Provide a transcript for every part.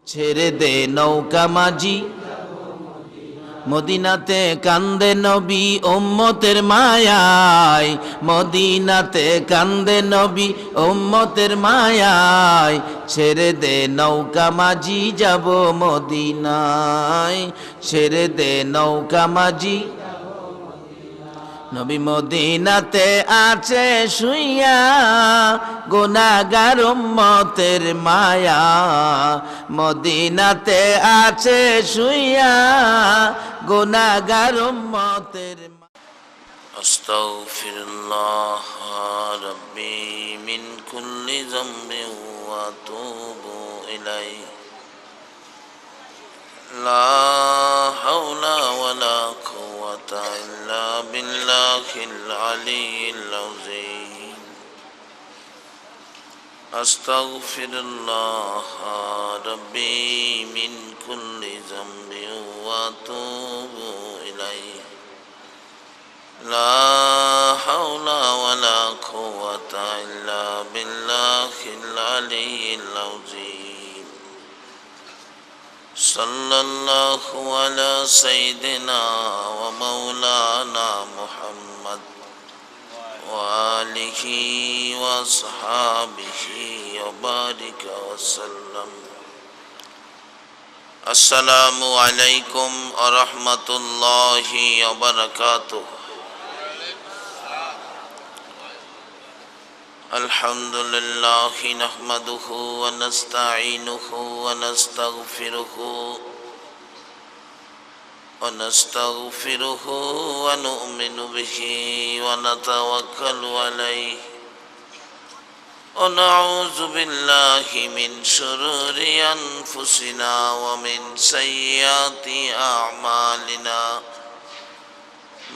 ছেড়ে দে নৌকা মাঝি মদিনাতে কান্দে নবী উম্মতের মায়ায়, মদিনাতে কান্দে নবী উম্মতের মায়ায়। ছেড়ে দে নৌকা মাঝি যাব মদিনায়, ছেড়ে দে নৌকা মাঝি। নবী মদিনাতে আছে শুইয়া, গুনাহগার উম্মতের মায়া। মদিনাতে আছে শুইয়া, গুনাহগার উম্মতের মায়া। আস্তাগফিরুল্লাহ রাব্বি মিন কুল্লি যামবিন ওয়া আতুবু ইলাইহি। লা হাওলা ওয়ালা কুওয়াতা ইল্লা বিল্লাহিল আলিয়্যিল আযীম। আস্তাগফিরুল্লাহ রাব্বি মিন কুল্লি যামবিন ওয়া আতুবু ইলাইহি। লা হাওলা ওয়ালা কুওয়াতা ইল্লা বিল্লাহিল আলিয়্যিল আযীম। সাল্লাল্লাহু আলা সাইয়্যিদিনা ওয়া মাওলানা মুহাম্মদ ওয়া আলিহি ওয়া আসহাবিহি ওয়া বারিকা ওয়া সাল্লাম। আসসালামু আলাইকুম ওয়া রাহমাতুল্লাহি ওয়া বারাকাতুহু। আলহামদুলিল্লাহি নাহমাদুহু ওয়া নাস্তাঈনুহু ওয়া নাস্তাগফিরুহু ওয়া নাস্তাগফিরুহু ওয়া নু'মিনু বিহি ওয়া নাতাওয়াক্কালু আলাইহি ওয়া নাউযু বিল্লাহি মিন শুরুরি আনফুসিনা ওয়া মিন সাইয়্যাতি আ'মালিনা।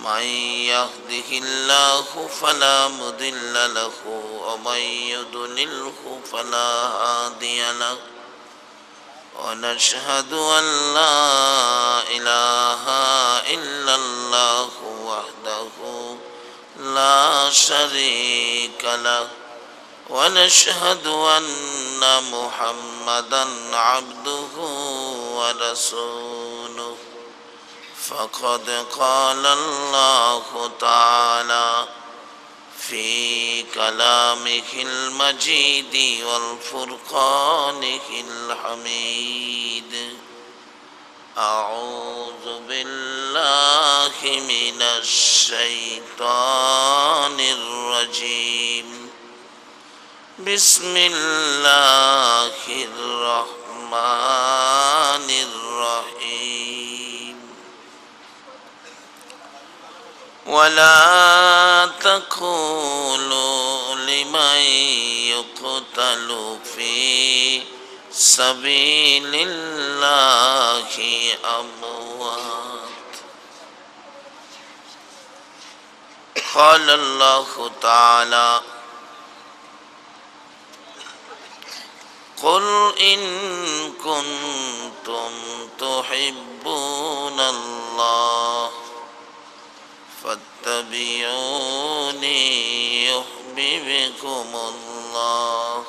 من يهده الله فلا مضل له ومن يضلله فلا هادي له ونشهد أن لا إله إلا الله وحده لا شريك له ونشهد أن محمدا عبده ورسوله. فقد قال الله تعالى في كلامه المجيد والفرقانه الحميد. أعوذ بالله من الشيطان الرجيم. بسم الله الرحمن الرحيم. ولا تقولوا لمن يقتل في سبيل الله أموات. قال الله تعالى قل إن كنتم تحبون الله فاتبعوني يحببكم الله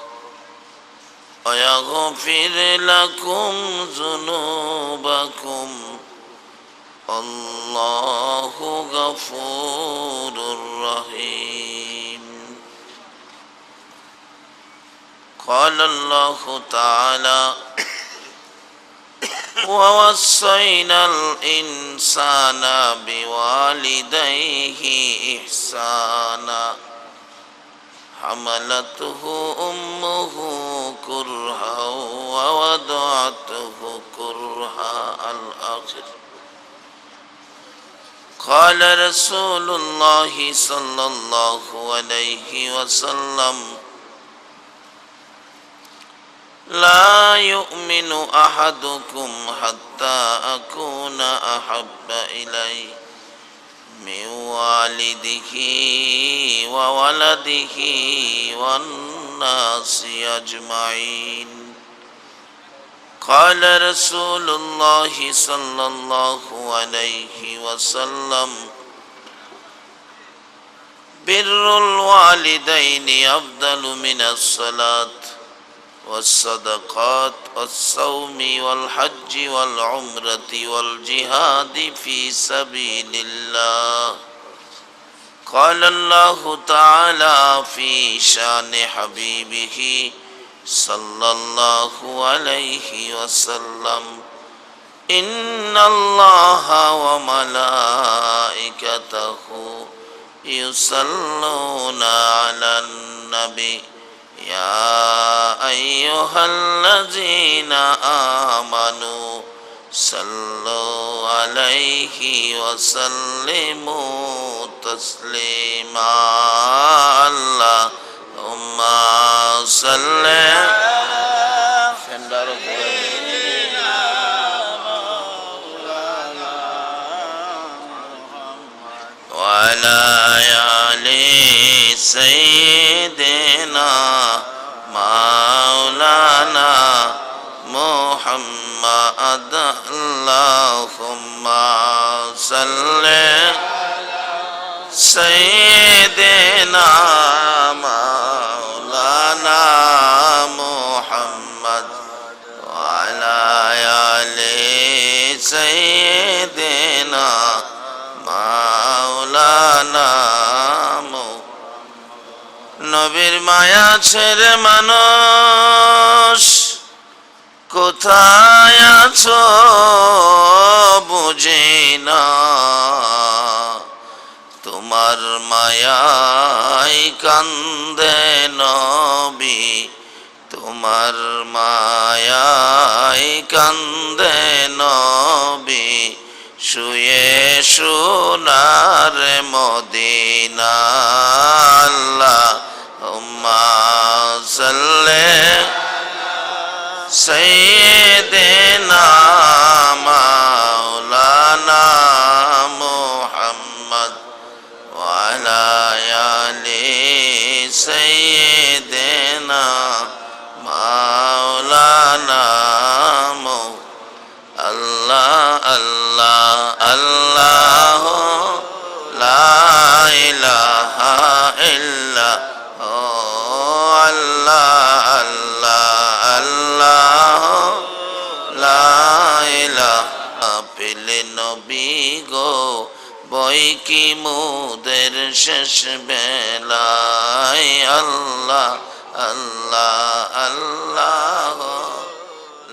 ويغفر لكم ذنوبكم الله غفور رحيم. قال الله تعالى ووصينا الإنسان بوالديه إحسانا حملته أمه كرها ووضعته كرها الآخر. قال رسول الله صلى الله عليه وسلم لا يؤمن أحدكم حتى أكون أحب إليه من والده وولده والناس أجمعين. قال رسول الله صلى الله عليه وسلم بر الوالدين أفضل من الصلاة والصدقات والصوم والحج والعمرة والجهاد في سبيل الله. قال الله تعالى في شان حبيبه صلى الله عليه وسلم: إن الله وملائكته يصلون على النبي يا أيها الذين آمنوا صلوا عليه وسلموا تسليما. اللهم صل وعلى آل سيدنا مولانا محمد. اللهم صل سيدنا مولانا محمد وعلى آل سيدنا মাওলানা। নবীর মায়া ছেড়ে মানুষ কোথায় আছো বুঝি না, তোমার মায়ায় কান্দে নবী, তোমার মায়ায় কান্দে নবী, শুয়ে সোনার মদিনা। আল্লাহুম্মা সাল্লি সাইয়্যিদিনা মাওলানা মুহাম্মদ ওয়া আলা আলি সাইয়্যিদিনা মাওলানা। আল্লাহ আল্লাহ আল্লাহ লা ইলাহা ইল্লাল্লাহ, আল্লাহ আল্লাহ আল্লাহ লা ইলাহা। পেলে নবী গো বই কি মুদের শেষ বেলায়, আল্লাহ আল্লাহ আল্লাহ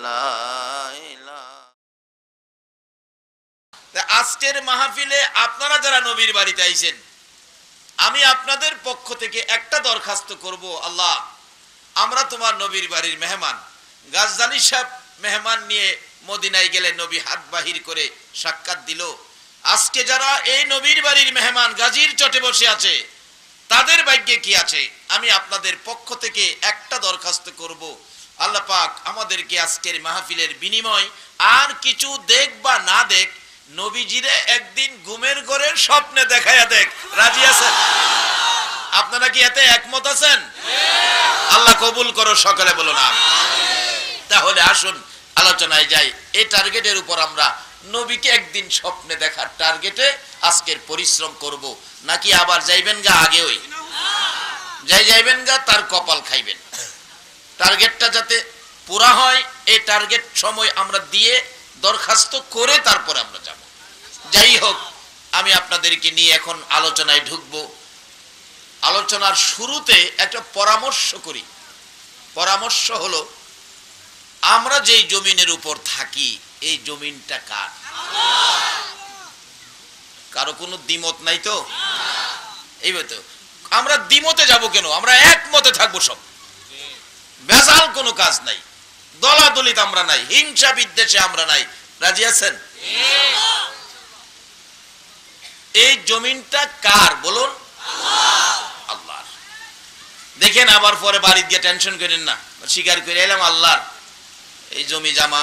লা। আজকের মাহফিলে আপনারা যারা নবীর বাড়িতে আইছেন, আমি আপনাদের পক্ষ থেকে একটা দরখাস্ত করব। আল্লাহ, আমরা তোমার নবীর বাড়ির মেহমান। গাজদানি সাহেব মেহমান নিয়ে মদিনায় গেলে নবী হাত বাহির করে সাক্ষাৎ দিল। আজকে যারা এই নবীর বাড়ির মেহমান গাজীর চটে বসে আছে, তাদের ভাগ্যে কি আছে? আমি আপনাদের পক্ষ থেকে একটা দরখাস্ত করব। আল্লাহ পাক আমাদেরকে আজকের মাহফিলের বিনিময় আর কিছু দেখ বা না দেখ, নবীজিরে একদিন ঘুমের ঘরে স্বপ্নে দেখায়া দেখ। রাজি আছেন? আপনারা কি এতে একমত আছেন? আল্লাহ কবুল করো, সকলে বলো না। তাহলে আসুন আলোচনায় যাই। এই টার্গেটের উপর আমরা নবীকে একদিন স্বপ্নে দেখার টার্গেটে আজকের পরিশ্রম করব, নাকি আবার যাইবেন গা আগে? ওই যাইবেন গা তার কপাল খাইবেন। টার্গেটটা যাতে পুরা হয়, এই টার্গেট সময় আমরা দিয়ে দরখাস্ত করে তারপরে আমরা যাব। যাই হোক, আমি আপনাদেরকে নিয়ে এখন আলোচনায় ঢুকবো। আলোচনার শুরুতে একটা পরামর্শ করি। পরামর্শ হলো, আমরা যেই জমিনের উপর থাকি, এই জমিনটা কার? কারো কোনো দ্বিমত নাই তো? এইভাবে তো আমরা দ্বিমতে যাব কেন? আমরা একমতে থাকবো সব। বেজাল কোনো কাজ নাই, দলাদলিত আমরা নাই, হিংসা বিদ্বেষে আমরা নাই। রাজি আছেন? এই জমিনটা কার বলুন? আল্লাহর। দেখেন, আবার পরে বাড়ি গিয়ে টেনশন করেন না। স্বীকার করে এলাম আল্লাহর, এই জমি জামা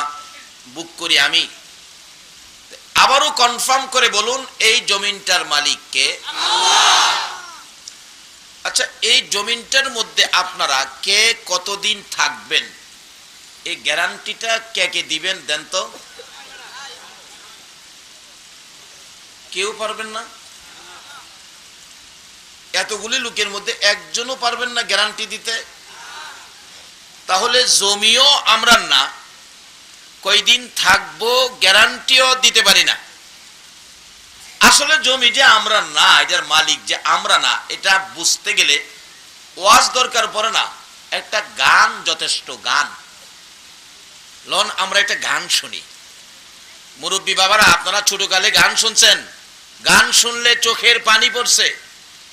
বুক করি আমি। আবারও কনফার্ম করে বলুন, এই জমিনটার মালিক কে? আচ্ছা, এই জমিনটার মধ্যে আপনারা কে কতদিন থাকবেন, এই গ্যারান্টিটা কে কে দিবেন দেন তো? কেউ পারবেন না? এতগুলি লোকের মধ্যে একজনও পারবেন না গ্যারান্টি দিতে? তাহলে জমিও আমরা না, কয়দিন থাকবো গ্যারান্টিও দিতে পারি না। আসলে জমি যে আমরা না, এটার মালিক যে আমরা না, এটা বুঝতে গেলে ওয়াজ দরকার পড়ে না, একটা গান যথেষ্ট। গান লন, আমরা একটা গান শুনি। মুরব্বী বাবারা, আপনারা ছোটকালে গান শুনছেন? গান শুনলে চোখের পানি পড়ছে।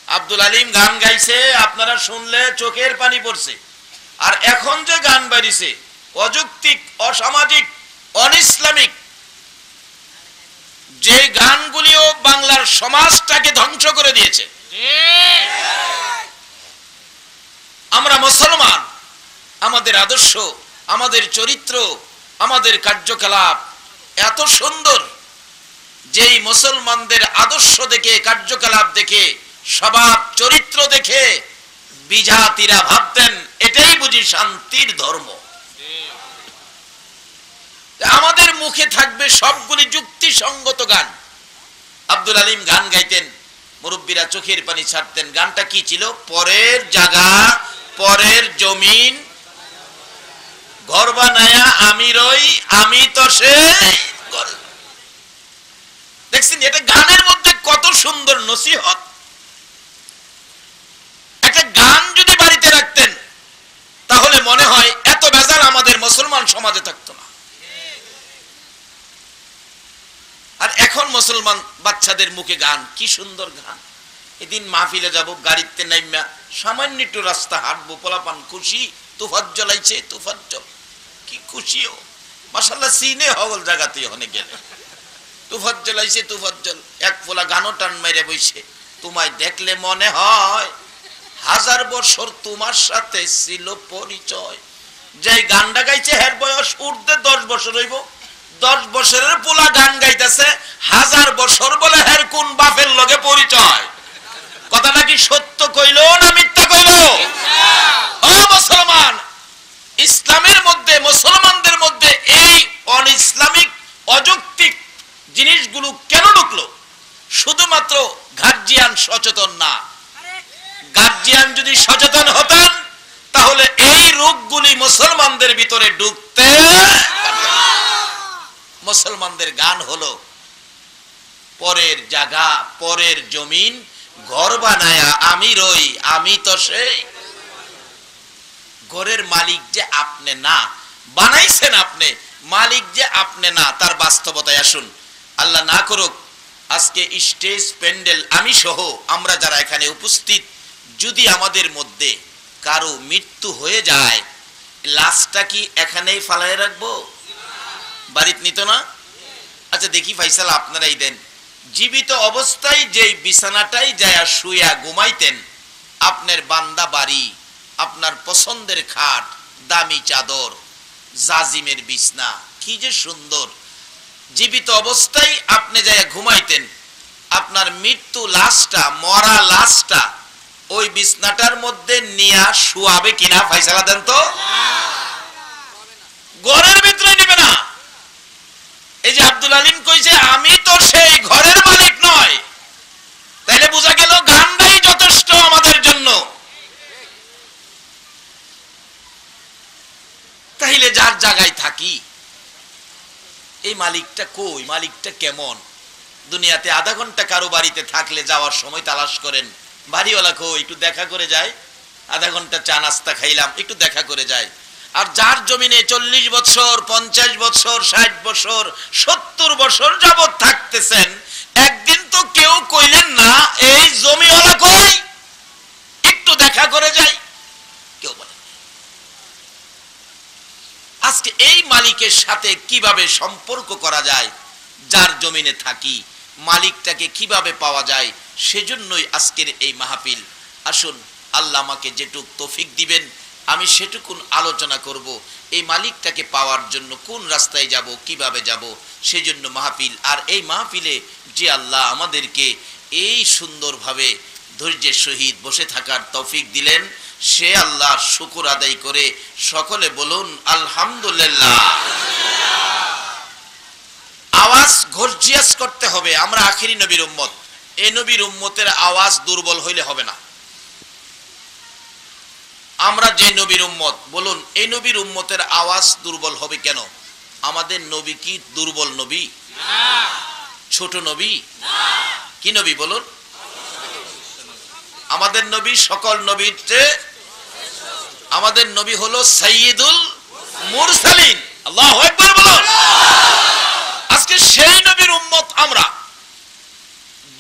আব্দুল আলিম গান গাইছে, আপনারা শুনলে চোখের পানি পড়ছে। আর এখন যে গান বাড়িছে, অযৌক্তিক, অসামাজিক, অনইসলামিক, যে গানগুলিও বাংলার সমাজটাকে ধ্বংস করে দিয়েছে। আমরা মুসলমান, আমাদের আদর্শ, আমাদের চরিত্র, আমাদের কার্যকলাপ এত সুন্দর, যেই মুসলমানদের আদর্শ দেখে, কার্যকলাপ দেখে, স্বভাব চরিত্র দেখে বিজাতিরা ভাবতেন এটাই বুঝি শান্তির ধর্ম। আমাদের মুখে থাকবে সবগুলি যুক্তিসঙ্গত গান। আব্দুল আলিম গান গাইতেন, মুরব্বীরা চোখের পানি ছাড়তেন। গানটা কি ছিল? পরের জায়গা, পরের জমিন, ঘর বানায়া আমি রই, আমি তো সে। দেখছেন এটা গানের মধ্যে কত সুন্দর নসিহত। একটা গান যদি বাড়িতে রাখতেন তাহলে মনে হয় এত বেজাল আমাদের মুসলমান সমাজে থাকতো না। আর এখন মুসলমান বাচ্চাদের মুখে গান, কি সুন্দর গান। এদিন মাহফিলে যাব, গাড়িতে নাইমা সামান্য একটু রাস্তা হাঁটবো, পোলাপান খুশি, তুফাজ্জল আইছে, তুফাজ্জল, কি খুশিও মাশাআল্লাহ। সিনে হগল জায়গাতে ওখানে গেলে তুফাজ্জল আইছে, তুফাজ্জল, এক পোলা গানও টান মেরে বইছে। তোমায় দেখলে মনে হয় 1000 বছর তোমার সাথে ছিল পরিচয়। যে গানটা গাইছে হের বয়স ঊর্ধ্বে 10 বছর হইব। 10 বছরের পোলা গান গাইতেছে, 1000 বছর বলে হের কোন বাপের লগে পরিচয়। কথাটা কি সত্য কইল না মিথ্যা কইল? ও মুসলমান, ইসলামের মধ্যে, মুসলমানদের মধ্যে এই অনইসলামিক, অযৌক্তিক জিনিসগুলো কেন ঢুকলো? শুধুমাত্র গার্জিয়ান সচেতন না। গার্জিয়ান যদি সচেতন হতেন তাহলে এই রোগগুলি মুসলমানদের ভিতরে ঢুকতে। মুসলমানদের গান হলো পরের জায়গা, পরের জমিন, ঘর বানায়া আমি রই, আমি তো সেই। ঘরের মালিক যে আপনি না, বানাইছেন আপনি, মালিক যে আপনি না, তার বাস্তবতায় আসুন। আল্লাহ না করুক আজকে স্টেজ প্যান্ডেল আমি সহ আমরা যারা এখানে উপস্থিত, যদি আমাদের মধ্যে কারো মৃত্যু হয়ে যায়, লাশটা কি এখানেই ফালায় রাখবো? বাড়িতে নিত না? আচ্ছা দেখি ফাইসাল আপনারাই দেন, জীবিত অবস্থায় যেই বিছানাটাই যায় শুয়া ঘুমাইতেন, আপনার বান্দা বাড়ি, আপনার পছন্দের খাট, দামি চাদর, জাজিমের বিছনা, কি যে সুন্দর। জীবিত অবস্থায় আপনি যায় ঘুমাইতেন, আপনার মৃত্যু লাশটা, মরা লাশটা ওই বিছনাটার মধ্যে নিয়ে শুয়াবে কিনা? ফাইসালা দেন তো। ঘরের ভিতরে নিবে না। এই যে আব্দুল আলিম কইছে আমি তো সেই ঘরের মালিক নয়, তাইলে বোঝা গেল গানটাই যথেষ্ট আমাদের জন্য। তাইলে যার জায়গায় থাকি, এই মালিকটা কই, মালিকটা কেমন? দুনিয়াতে আধা ঘন্টা কারো বাড়িতে থাকলে যাওয়ার সময় তালাশ করেন, বাড়িওয়ালা কই, একটু দেখা করে যায়। আধা ঘন্টা চা নাস্তা খাইলাম, একটু দেখা করে যায়। আর যার জমিনে 40 বছর, 50 বছর, 60 বছর, 70 বছর যাবত থাকতেছেন, একদিন তো কেউ কইলেন না এই জমিওয়ালা কই, একটু দেখা করে যাই? কেউ বলে। আজকে এই মালিকের সাথে কিভাবে সম্পর্ক করা যায়, যার জমিনে থাকি, মালিকটাকে কিভাবে পাওয়া যায়, সেজন্যই আজকের এই মাহফিল। আসুন আল্লাহ আমাকে যেটুক তৌফিক দিবেন আমি সেটুকুন আলোচনা করব। এই মালিকটাকে পাওয়ার জন্য কোন রাস্তায় যাব, কিভাবে যাব, সেজন্য মাহফিল। আর এই মাহফিলে যে আল্লাহ আমাদেরকে এই সুন্দরভাবে ধৈর্যের সহিত বসে থাকার তৌফিক দিলেন, সে আল্লাহর শুকর আদায় করে সকলে বলুন আলহামদুলিল্লাহ। আওয়াজ গর্জিয়াস করতে হবে। আমরা আখিরি নবীর উম্মত, এই নবীর উম্মতের আওয়াজ দুর্বল হইলে হবে না। আমরা যে নবীর উম্মত, বলুন এই নবীর উম্মতের আওয়াজ দুর্বল হবে কেন? আমাদের নবী কি দুর্বল নবী? ছোট নবী? কি নবী বলুন? আমাদের নবী সকল নবীর চেয়ে, আমাদের নবী হলো সাইয়্যিদুল মুরসালিন। আল্লাহু আকবার বলুন। আজকে সেই নবীর উম্মত আমরা,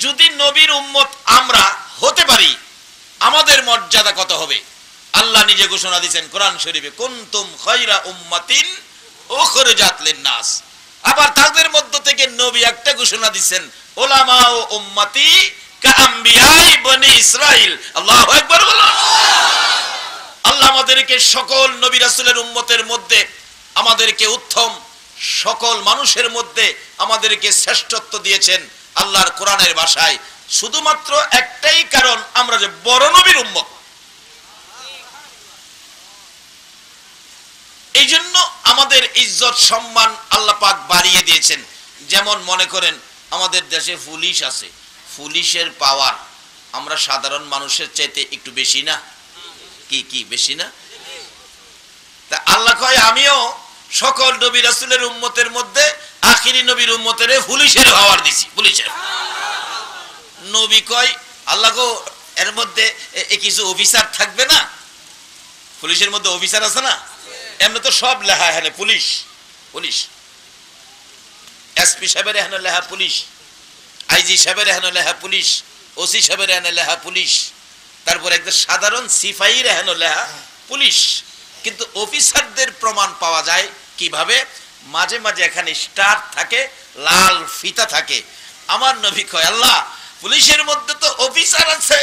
যদি নবীর উম্মত আমরা হতে পারি, আমাদের মর্যাদা কত হবে? আল্লাহ নিজে ঘোষণা দিয়েছেন কোরআন শরীফে, কুনতুম খায়রা উম্মাতিন উখরিজাত লিন-নাস। আবার তাদের মধ্য থেকে নবী একটা ঘোষণা দিয়েছেন, উলামা ও উম্মতি কাআম্বিয়াই বনি ইসরাইল। আল্লাহু আকবার বলুন। আল্লাহ আমাদেরকে সকল নবী রাসূলের উম্মতের মধ্যে আমাদেরকে উত্তম, সকল মানুষের মধ্যে আমাদেরকে শ্রেষ্ঠত্ব দিয়েছেন আল্লাহর কোরআনের ভাষায়, শুধুমাত্র একটাই কারণ, আমরা যে বড় নবীর উম্মত। এই জন্য আমাদের ইজ্জত সম্মান আল্লাহ পাক বাড়িয়ে দিয়েছেন। যেমন মনে করেন আমাদের দেশে পুলিশ আছে, পুলিশের পাওয়ার আমরা সাধারণ মানুষের চাইতে একটু বেশি না? কি বেশি না? তা আল্লাহ কয় আমিও সকল নবী রাসূলের উম্মতের মধ্যে আখিরি নবীর উম্মতের পুলিশের পাওয়ার দিছি। পুলিশের নবী কয় আল্লাহ গো, এর মধ্যে কিছু অফিসার থাকবে না? পুলিশের মধ্যে অফিসার আছে না? এমনি তো সব লেখা এখানে পুলিশ, পুলিশ এসপি সাহেবের এখানে লেখা পুলিশ, আইজি সাহেবের এখানে লেখা পুলিশ, ওসি সাহেবের এখানে লেখা পুলিশ, তারপর একদম সাধারণ সিপাহীর এখানে লেখা পুলিশ। কিন্তু অফিসারদের প্রমাণ পাওয়া যায় কিভাবে? মাঝে মাঝে এখানে স্টার থাকে, লাল ফিতা থাকে। আমার নবী কয় আল্লাহ, পুলিশের মধ্যে তো অফিসার আছে,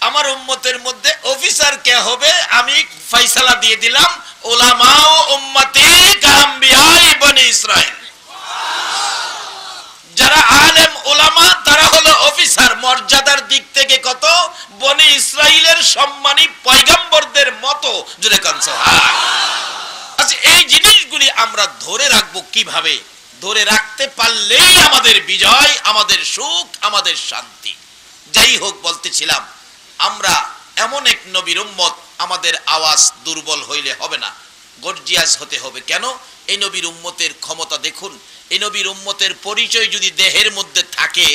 আমার উম্মতের মধ্যে অফিসার কে হবে? আমি ফয়সালা দিয়ে দিলাম, উলামা ও উম্মতি কাআম্বিয়াই বনি ইসরাইল। যারা আলেম উলামা তারা হলো অফিসার। মর্যাদার দিক থেকে কত? বনি ইসরাইলের সম্মানী পয়গম্বরদের মতো। জোরে কান সুবহান। আচ্ছা, এই জিনিসগুলি আমরা ধরে রাখবো কিভাবে? ধরে রাখতে পারলেই আমাদের বিজয়, আমাদের সুখ, আমাদের শান্তি। যাই হোক, বলতেছিলাম আমরা এমন এক নবীর উম্মত, আমাদের আওয়াজ দুর্বল হইলে হবে না, গর্জিয়াস হতে হবে। কেন? এই নবীর উম্মতের ক্ষমতা দেখুন। এই নবীর উম্মতের পরিচয় যদি দেহের মধ্যে থাকে,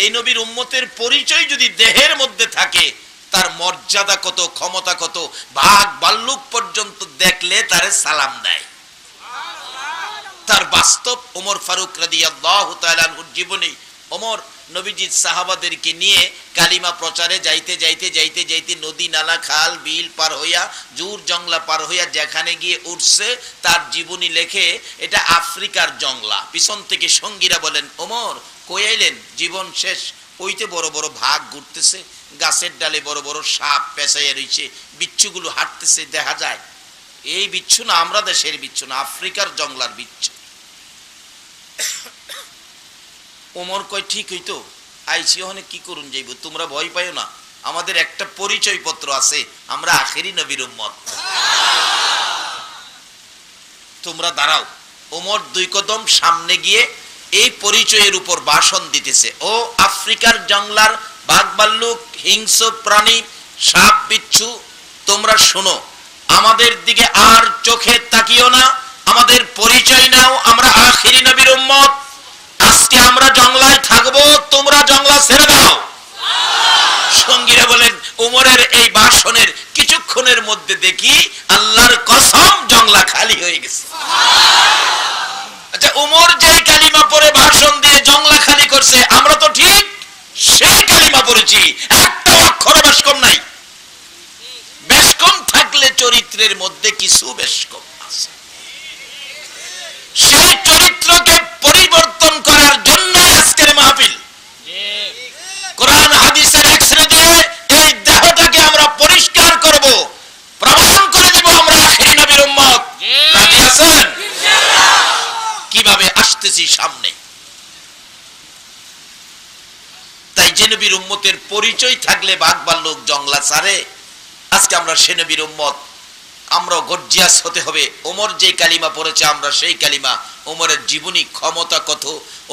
এই নবীর উম্মতের পরিচয় যদি দেহের মধ্যে থাকে, তার মর্যাদা কত, ক্ষমতা কত। বাঘ ভাল্লুক পর্যন্ত দেখলে তারে সালাম দেয়। তার বাস্তব ওমর ফারুক রাদিয়াল্লাহু তাআলা আনহুর জীবনী। ওমর নবীজির সাহাবাদেরকে নিয়ে কালিমা প্রচারে যাইতে যাইতে যাইতে যাইতে নদী নালা খাল বিল পার হইয়া, জুর জংলা পার হইয়া যেখানে গিয়ে উঠছে, তার জীবনী লেখে এটা আফ্রিকার জংলা। পিছন থেকে সঙ্গীরা বলেন, ওমর কই আইলেন? জীবন শেষ। ওইতে বড় বড় ভাগ ঘুরতেছে, গাছের ডালে বড় বড় সাপ পেঁচাইয়া রইছে, বিচ্ছুগুলো হাঁটতেছে দেখা যায়। এই বিচ্ছু না, আমরা দেশের বিচ্ছু না, আফ্রিকার জংলার বিচ্ছু। ওমর কয় ঠিক হইতো, আইসি ওখানে কি করুন যাইব, তোমরা ভয় পাইও না, আমাদের একটা পরিচয় পত্র আছে, আমরা আখেরি নবীর উম্মত, তোমরা দাঁড়াও। ওমর দুই কদম সামনে গিয়ে এই পরিচয়ের উপর ভাষণ দিতেছে। ও আফ্রিকার জংলার বাঘ ভাল্লুক, হিংস্র প্রাণী, সাপ বিচ্ছু, তোমরা শোনো, আমাদের দিকে আর চোখে তাকিও না, আমাদের পরিচয় নাও, আমরা আখেরি নবীর উম্মত। আজকে আমরা জংলায় থাকবো, তোমরা জংলা ছেড়ে দাও। সঙ্গীরা বলেন, উমরের এই ভাষণের কিছুক্ষণের মধ্যে দেখি আল্লাহর কসম জংলা খালি হয়ে গেছে। আচ্ছা, উমর যে কালিমা পড়ে ভাষণ দিয়ে জংলা খালি করছে, আমরা তো ঠিক সেই কালিমা পড়েছি, একটা অক্ষর বেশ কম নাই। বেশ কম থাকলে চরিত্রের মধ্যে কিছু বেশ কম আছে। সেই চরিত্রকে পরিবর্তন করার জন্য আজকের মাহফিল। কোরআন হাদিসের এক্সরে দিয়ে এই দেহটাকে আমরা পরিষ্কার করব, প্রমাণ করে দেব আমরা আখেরি নবীর উম্মত। রাজি আছেন? কিভাবে আসতেছি সামনে। তাই যে নবীর উম্মতের পরিচয় থাকলে বাঘ ভাল্লুক জংলা ছাড়ে। আজকে আমরা সে নবীর উম্মত। আমরা গর্জিয়াস হতে হবে। ওমর যে কালিমা পড়েছে আমরা সেই কালিমা। ওমরের জীবনী ক্ষমতা কত!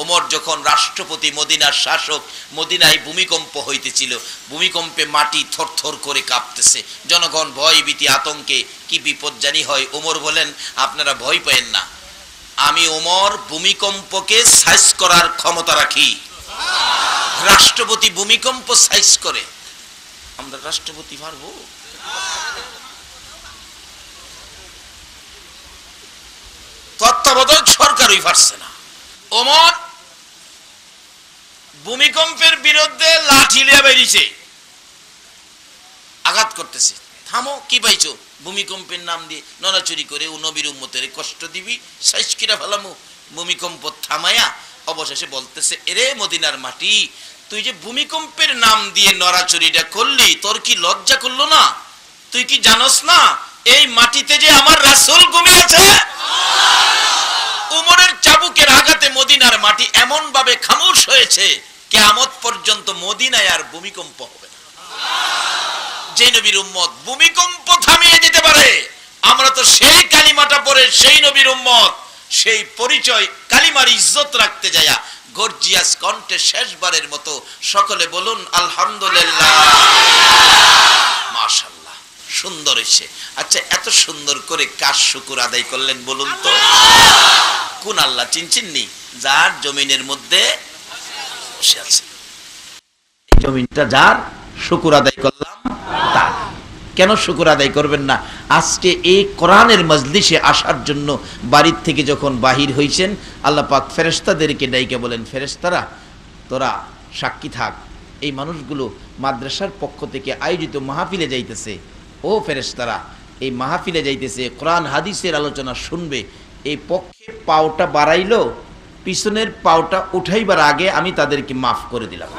ওমর যখন রাষ্ট্রপতি, মদিনার শাসক, মদিনায় ভূমিকম্প হইতেছিল, ভূমিকম্পে মাটি থরথর করে কাঁপতেছে, জনগণ ভয় ভীতি আতঙ্কে কি বিপদ জানি হয়। ওমর বলেন, আপনারা ভয় পেয়েন না, আমি ওমর ভূমিকম্পকে সাইজ করার ক্ষমতা রাখি। রাষ্ট্রপতি ভূমিকম্প সাইজ করে, আমরা রাষ্ট্রপতি পারবো? তত্ত্বাবধায়ক সরকারই পারছে না। ওমর ভূমিকম্পের বিরুদ্ধে লাঠি লিয়ে বেরিয়েছে, আঘাত করতেছে। থামো, কি পাইছো? ভূমিকম্পের নাম দিয়ে নড়াচুরি করে ও নবীর উম্মতের কষ্ট দিবি, সাইজ কিরা ফেলামু। ভূমিকম্প থামায়া অবশেষে বলতেছে, এরে মদিনার মাটি, তুই যে ভূমিকম্পের নাম দিয়ে নড়াচুরিটা করলি, তোর কি লজ্জা করলো না? তুই কি জানোস না এই মাটিতে যে আমার রাসূল ঘুমিয়েছে? উমরের চাবুকের আঘাতে মদিনার মাটি এমন ভাবে খামোশ হয়েছে, কিয়ামত পর্যন্ত মদিনায় আর ভূমিকম্প হবে না। যে নবীর উম্মত ভূমিকম্প থামিয়ে দিতে পারে, আমরা তো সেই কালিমাটা পড়ে সেই নবীর উম্মত, সেই পরিচয় কালিমার ইজ্জত রাখতে যায়া গর্জিয়াস কণ্ঠে শেষবারের মতো সকলে বলুন আলহামদুলিল্লাহ। মাশাআল্লাহ, সুন্দর হয়েছে। আচ্ছা, এত সুন্দর করে কার শুকর আদায় করলেন বলুন তো? কোন আল্লাহ চিনচিননি? যার জমিনের মধ্যে বসে আছে, জমিনটা যার, শুকর আদায় করলাম তার। কেন শুকর আদায় করবেন না? আজকে এই কোরআনের মজলিসে আসার জন্য বাড়ির থেকে যখন বাহির হইছেন, আল্লাহ পাক ফেরেশতাদেরকে ডাইকে বলেন, ফেরেশতারা তোরা সাক্ষী থাক, এই মানুষগুলো মাদ্রাসার পক্ষ থেকে আয়োজিত মাহফিলে যাইতেছে। ও ফেরেশতারা, এই মাহফিলে যাইতেছে, কোরআন হাদিসের আলোচনা শুনবে। এই পক্ষে পাওটা বাড়াইলো, পিছনের পাওটা উঠাইবার আগে আমি তাদেরকে মাফ করে দিলাম।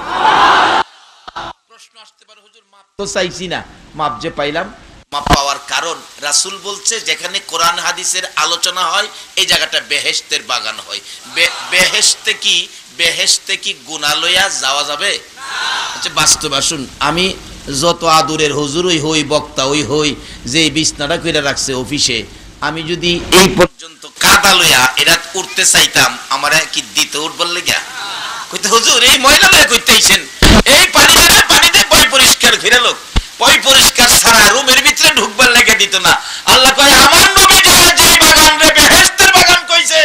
প্রশ্ন আসতে পারে, হুজুর মাফ তো চাইছি না, মাফ যে পাইলাম। মাফ পাওয়ার কারণ, রাসূল বলছে যেখানে কোরআন হাদিসের আলোচনা হয় এই জায়গাটা বেহেশতের বাগান হয়। বেহেশতে কি গুনাহ লইয়া যাওয়া যাবে? আচ্ছা বাস্তব আসুন, আমি যত আদুরের হুজুরই হই, বক্তা হই, যে বিছনাটা কইরা রাখছে অফিসে, আমি যদি এই পর্যন্ত কাদা লইয়া এরা উঠতে চাইতাম, আমার কি দিতে উঠবার লেগা? কইতে হুজুর এই ময়লা লইয়া কইতেইছেন, এই পানিতে পয় পরিষ্কার করে লোক, পয় পরিষ্কার ছাড়া রুমের ভিতরে ঢুকবার লেগে দিত না। আল্লাহ কয়, আমার নবী যে বাগান রে বেহেশতের বাগান কইছে,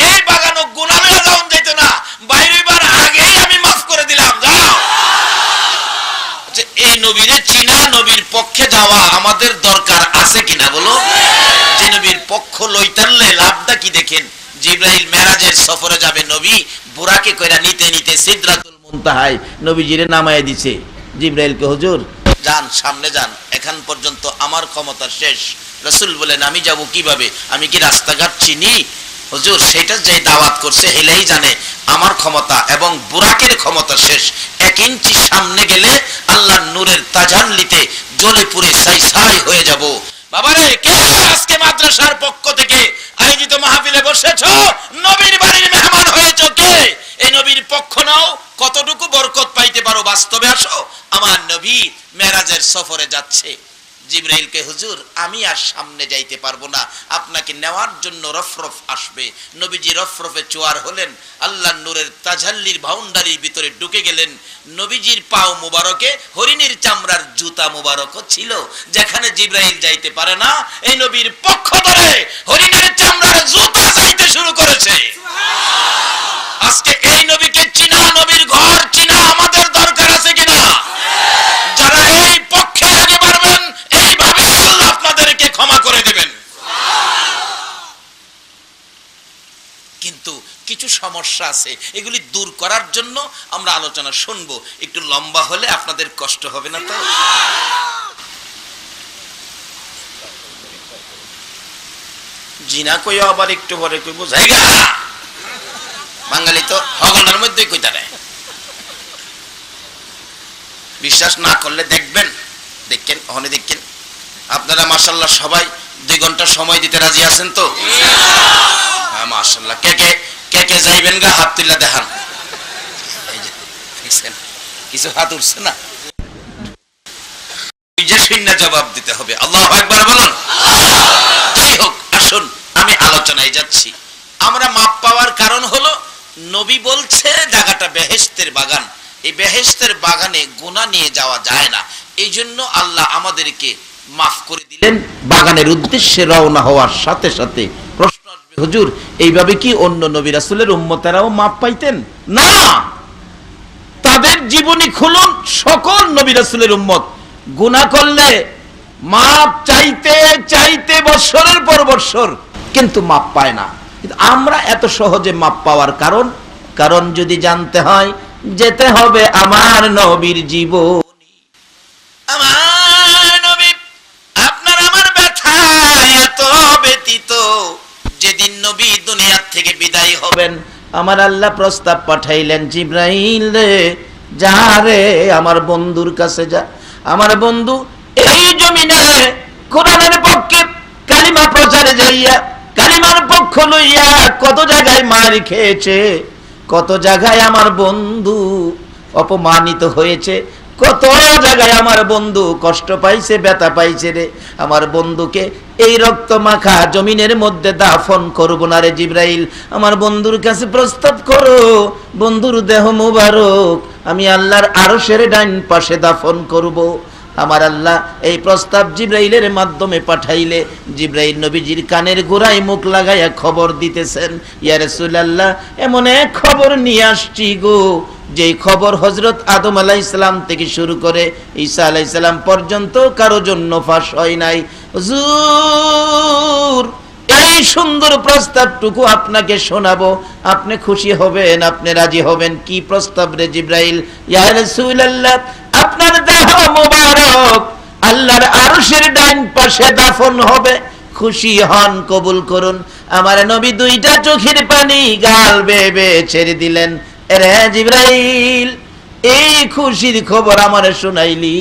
এই বাগানও গুনাহ লইয়া যাওন যাইতো না, বাইরেবার আগেই আমি মাফ করে দিলাম, যাও। আচ্ছা, এই নবীরে চিনা, নবীর পক্ষে যাওয়া আমাদের দরকার আছে কিনা বলো? যে নবীর পক্ষ লইতারলে লাভটা কি দেখেন? জিবরাইল মেরাজের সফরে যাবে, নবী বুরাকে কইরা নিতে নিতে সিদরাতুল মুনতাহায় নবীজিরে নামায়া দিছে। জিবরাইলকে, হুজুর যান, সামনে যান, এখান পর্যন্ত আমার ক্ষমতা শেষ। রাসূল বলেন, আমি যাব কিভাবে? আমি কি রাস্তাঘাট চিনি? হুজুর সেটা যে দাওয়াত করছে হেলেই জানে আমার ক্ষমতা এবং বুরাকের ক্ষমতা শেষ। 1 ইঞ্চি সামনে গেলে আল্লাহর নূরের তাজাল্লিতে জ্বলে পুড়ে ছাই হয়ে যাব। বাবারে, কে আজকে মাদ্রাসার পক্ষ থেকে আয়োজিত মাহফিলে বসেছো? নবীর বাড়ির মেহমান হয়েছো কে? এই নবীর পক্ষ নাও, কতটুকু বরকত পাইতে পারো বাস্তবে আসো। আমার নবী মেরাজের সফরে যাচ্ছে, জিবরাইলকে, হুজুর আমি আর সামনে যাইতে পারবো না, আপনাকে নেওয়ার জন্য রফরফ আসবে। নবীজি রফরফে চোয়ার হলেন, আল্লাহর নূরের তাজাল্লির বাউন্ডারির ভিতরে ঢুকে গেলেন। নবীজির পাও মুবারকে হরিণের চামড়ার জুতা মুবারকও ছিল, যেখানে জিবরাইল যাইতে পারে না, এই নবীর পক্ষ ধরে হরিণের চামড়ার জুতা যাইতে শুরু করেছে। আজকে এই নবীকে চিনা, নবীর ঘর চিনা আমাদের দরকার আছে কিনা? যারা এই পক্ষে আগে বাড়বেন, এইভাবে আল্লাহ আপনাদেরকে ক্ষমা করে দেবেন। কিন্তু কিছু সমস্যা আছে, এগুলি দূর করার জন্য আমরা আলোচনা শুনবো। একটু লম্বা হলে আপনাদের কষ্ট হবে না তো? জিনা কইও আবার একটু পরে কইবো জায়গা, বাঙালি তো হগলার মধ্যে কইতা নেয়। বিশ্বাস না করলে দেখবেন, দেখেন আপনারা মাশাআল্লাহ সবাই 2 ঘন্টা সময় দিতে রাজি আছেন তো? হ্যাঁ মাশাআল্লাহ। কে যাইবেন গা হাত তুলে দেখান। এই যে দেখছেন কিছু হাত উঠছে না, যে শূন্য জবাব দিতে হবে। আল্লাহু আকবার বলুন। নবী বলছে জায়গাটা বেহেশতের বাগান, এই বেহেশতের বাগানে গুনাহ নিয়ে যাওয়া যায় না, এই জন্য আল্লাহ আমাদেরকে মাফ করে দিলেন। বাগানের উদ্দেশ্যে রওনা হওয়ার সাথে সাথে প্রশ্ন আসবে, হুজুর এইভাবে কি অন্য নবী রাসূলের উম্মতেরাও মাফ পাইতেন? না, তাদের জীবনী খুলুন, সকল নবী রাসূলের উম্মত গুনাহ করলে মাপ চাইতে চাইতে বছরের পর বছর কিন্তু মাপ পায় না। কিন্তু আমরা এত সহজে মাপ পাওয়ার কারণ যদি জানতে হয় যেতে হবে আমার নবীর জীবনী। আমার নবী, আপনার আমার ব্যথা এত ব্যতীত, যেদিন নবী দুনিয়া থেকে বিদায় হবেন আমার আল্লাহ প্রস্তাব পাঠাইলেন, জিবরাইল রে যা রে আমার বন্ধুর কাছে যা। আমার বন্ধু এই জমিনে কোরআনের পক্ষে কালিমা প্রচারে যাইয়া কালিমার পক্ষ লইয়া কত জায়গায় মার খেয়েছে, কত জায়গায় আমার বন্ধু অপমানিত হয়েছে, কত জায়গায় আমার বন্ধু কষ্ট পাইছে, ব্যথা পাইছে রে। আমার বন্ধুকে এই রক্ত মাখা জমিনের মধ্যে দাফন করব না রে জিবরাইল, আমার বন্ধুর কাছে প্রস্তাব করো, বন্ধুর দেহ মুবারক আমি আল্লাহর আরশের ডান পাশে দাফন করব। আমার আল্লাহ এই প্রস্তাব জিবরাইলের মাধ্যমে পাঠাইলে জিবরাইল নবীজির কানের গোড়ায় মুখ লাগাইয়া খবর দিতেছেন, ইয়া রাসূলুল্লাহ এমন এক খবর নিয়ে আসছি গো, যেই খবর হযরত আদম আলাইহিস সালাম থেকে শুরু করে ঈসা আলাইহিস সালাম পর্যন্ত কারো জন্য ফাঁস হয় নাই। হুজুর এই সুন্দর প্রস্তাবটুকু আপনাকে শোনাবো, আপনি খুশি হবেন, আপনি রাজি হবেন। কি প্রস্তাব রে জিবরাইল? ইয়া রাসূলুল্লাহ আপনার দেহ মোবারক আল্লাহর আরশের ডান পাশে দাফন হবে, খুশি হন, কবুল করুন। আমার নবী দুইটা চোখের পানি গাল বেয়ে বেয়ে ছেড়ে দিলেন, রে জিবরাইল এই খুশির খবর আমারে শোনাইলি,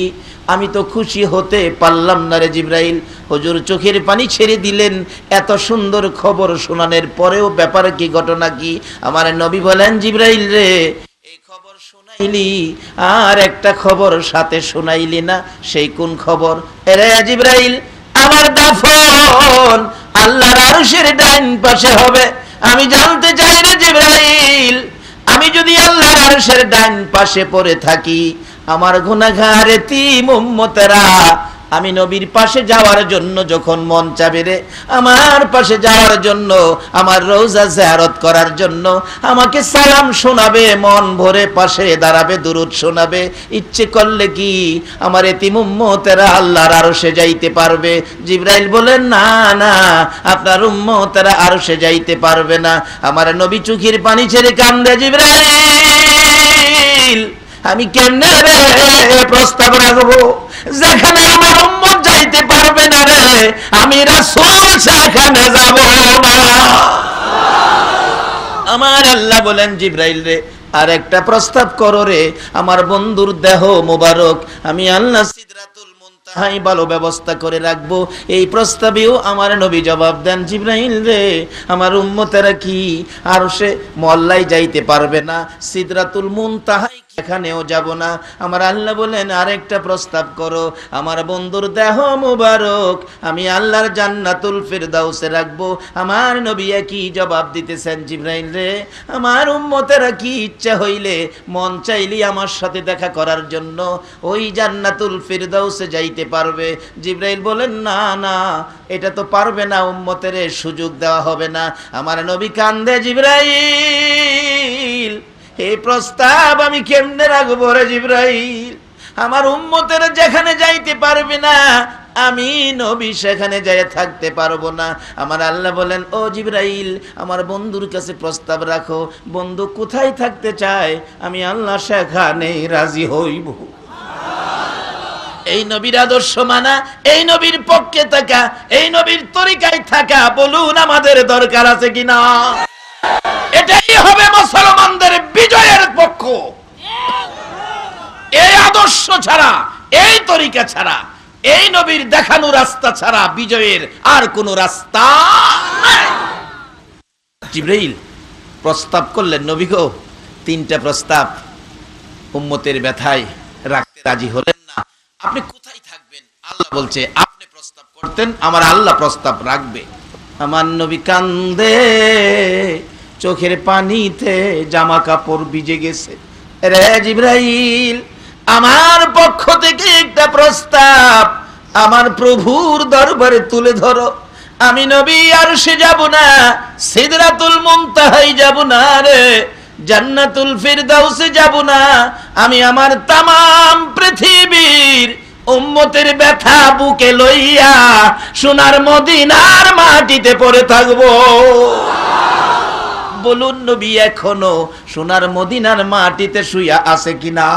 আমি তো খুশি হতে পারলাম না রে জিবরাইল। হুজুর চোখের পানি ছেড়ে দিলেন, এত সুন্দর খবর শোনানোর পরেও ব্যাপার কি, ঘটনা কি? আমার নবী বলেন, জিবরাইল রে এই খবর শোনাইলি আর একটা খবর সাথে শোনাইলি না, সেই কোন খবর? রে জিবরাইল আমার দাফন আল্লাহর আরশের ডান পাশে হবে। আমি জানতে চাই রে জিবরাইল, আমি যদি আল্লাহর আরশের ডান পাশে পড়ে থাকি, আমার গুনাহগার এতিম উম্মতেরা আমি নবীর পাশে যাওয়ার জন্য যখন মন চাবে রে, আমার পাশে যাওয়ার জন্য, আমার রওজা জিয়ারত করার জন্য আমাকে সালাম শোনাবে, মন ভরে পাশে দাঁড়াবে, দুরূদ শোনাবে, ইচ্ছে করলে কি আমার এতিম উম্মতেরা আল্লাহর আরশে যাইতে পারবে? জিবরাইল বলেন, না না, আপনার উম্মতেরা আরশে যাইতে পারবে না। আমার নবী চোখের পানি ছেড়ে কান্দে, জিবরাইল আমি কেমনে রে প্রস্তাব রাখবো যেখানে আমার উম্মত যাইতে পারবে না রে, আমি রাসূল সেখানে যাব না। আমার আল্লাহ বলেন, জিবরাইল রে আর একটা প্রস্তাব করো রে, আমার বন্ধুর দেহ মোবারক আমি আল্লাহ সিদরাতুল মুনতাহায় ভালো ব্যবস্থা করে রাখবো। এই প্রস্তাবেও আমার নবী জবাব দেন, জিবরাইল রে আমার উম্মতেরা কি আরশে মহল্লায় যাইতে পারবে না, সিদরাতুল মুনতাহায় এখানেও যাব না। আমার আল্লাহ বলেন, আরেকটা প্রস্তাব করো, আমার বন্ধুর দেহ মুবারক আমি আল্লাহর জান্নাতুল ফিরদাউসে রাখবো। আমার নবী কি জবাব দিতেছেন, জিবরাইল রে আমার উম্মতেরা কি ইচ্ছা হইলে, মন চাইলে আমার সাথে দেখা করার জন্য ওই জান্নাতুল ফিরদাউসে যাইতে পারবে। জিবরাইল বলেন, না না এটা তো পারবে না, উম্মতের সুযোগ দেওয়া হবে না। আমার নবী কান্দে, জিবরাইল এই প্রস্তাব আমি কেমনে রাখবো রে জিবরাইল, আমার উম্মতের যেখানে যাইতে পারবে না আমি নবী সেখানে যাই থাকতে পারবো না। আমার আল্লাহ বলেন, ও জিবরাইল আমার বন্ধুর কাছে প্রস্তাব রাখো, বন্ধু কোথায় থাকতে চায় আমি আল্লাহ সেখানেই রাজি হইব। এই নবীর আদর্শ মানা, এই নবীর পক্ষে থাকা, এই নবীর তরিকায় থাকা, বলুন আমাদের দরকার আছে কিনা? এটাই হবে মুসলমানদের বিজয়ের পক্ষ। এই আদর্শ ছাড়া, এই তরিকা ছাড়া, এই নবীর দেখানো রাস্তা ছাড়া বিজয়ের আর কোন রাস্তা নাই। জিবরাইল প্রস্তাব করলেন, নবী গো তিনটা প্রস্তাব, উম্মতের ব্যথায় রাখতে রাজি হলেন না, আপনি কোথায় থাকবেন? আল্লাহ বলছে আপনি প্রস্তাব করতেন, আমার আল্লাহ প্রস্তাব রাখবে। আমার নবী কান্দে, চোখের পানিতে জামা কাপড় ভিজে গেছে। রে জিবরাইল, আমার পক্ষ থেকে একটা প্রস্তাব আমার প্রভুর দরবারে তুলে ধরো। আমি নবী আরশে যাব না, সিদরাতুল মুনতাহায় যাব না রে, জান্নাতুল ফিরদাউসে যাব না, আমি আমার তামাম পৃথিবীর উম্মতের ব্যথা বুকে লইয়া সোনার মদিনার মাটিতে পড়ে থাকবো। বলুন নবী এখনো সোনার মদিনার মাটিতে শুইয়া আছে কিনা?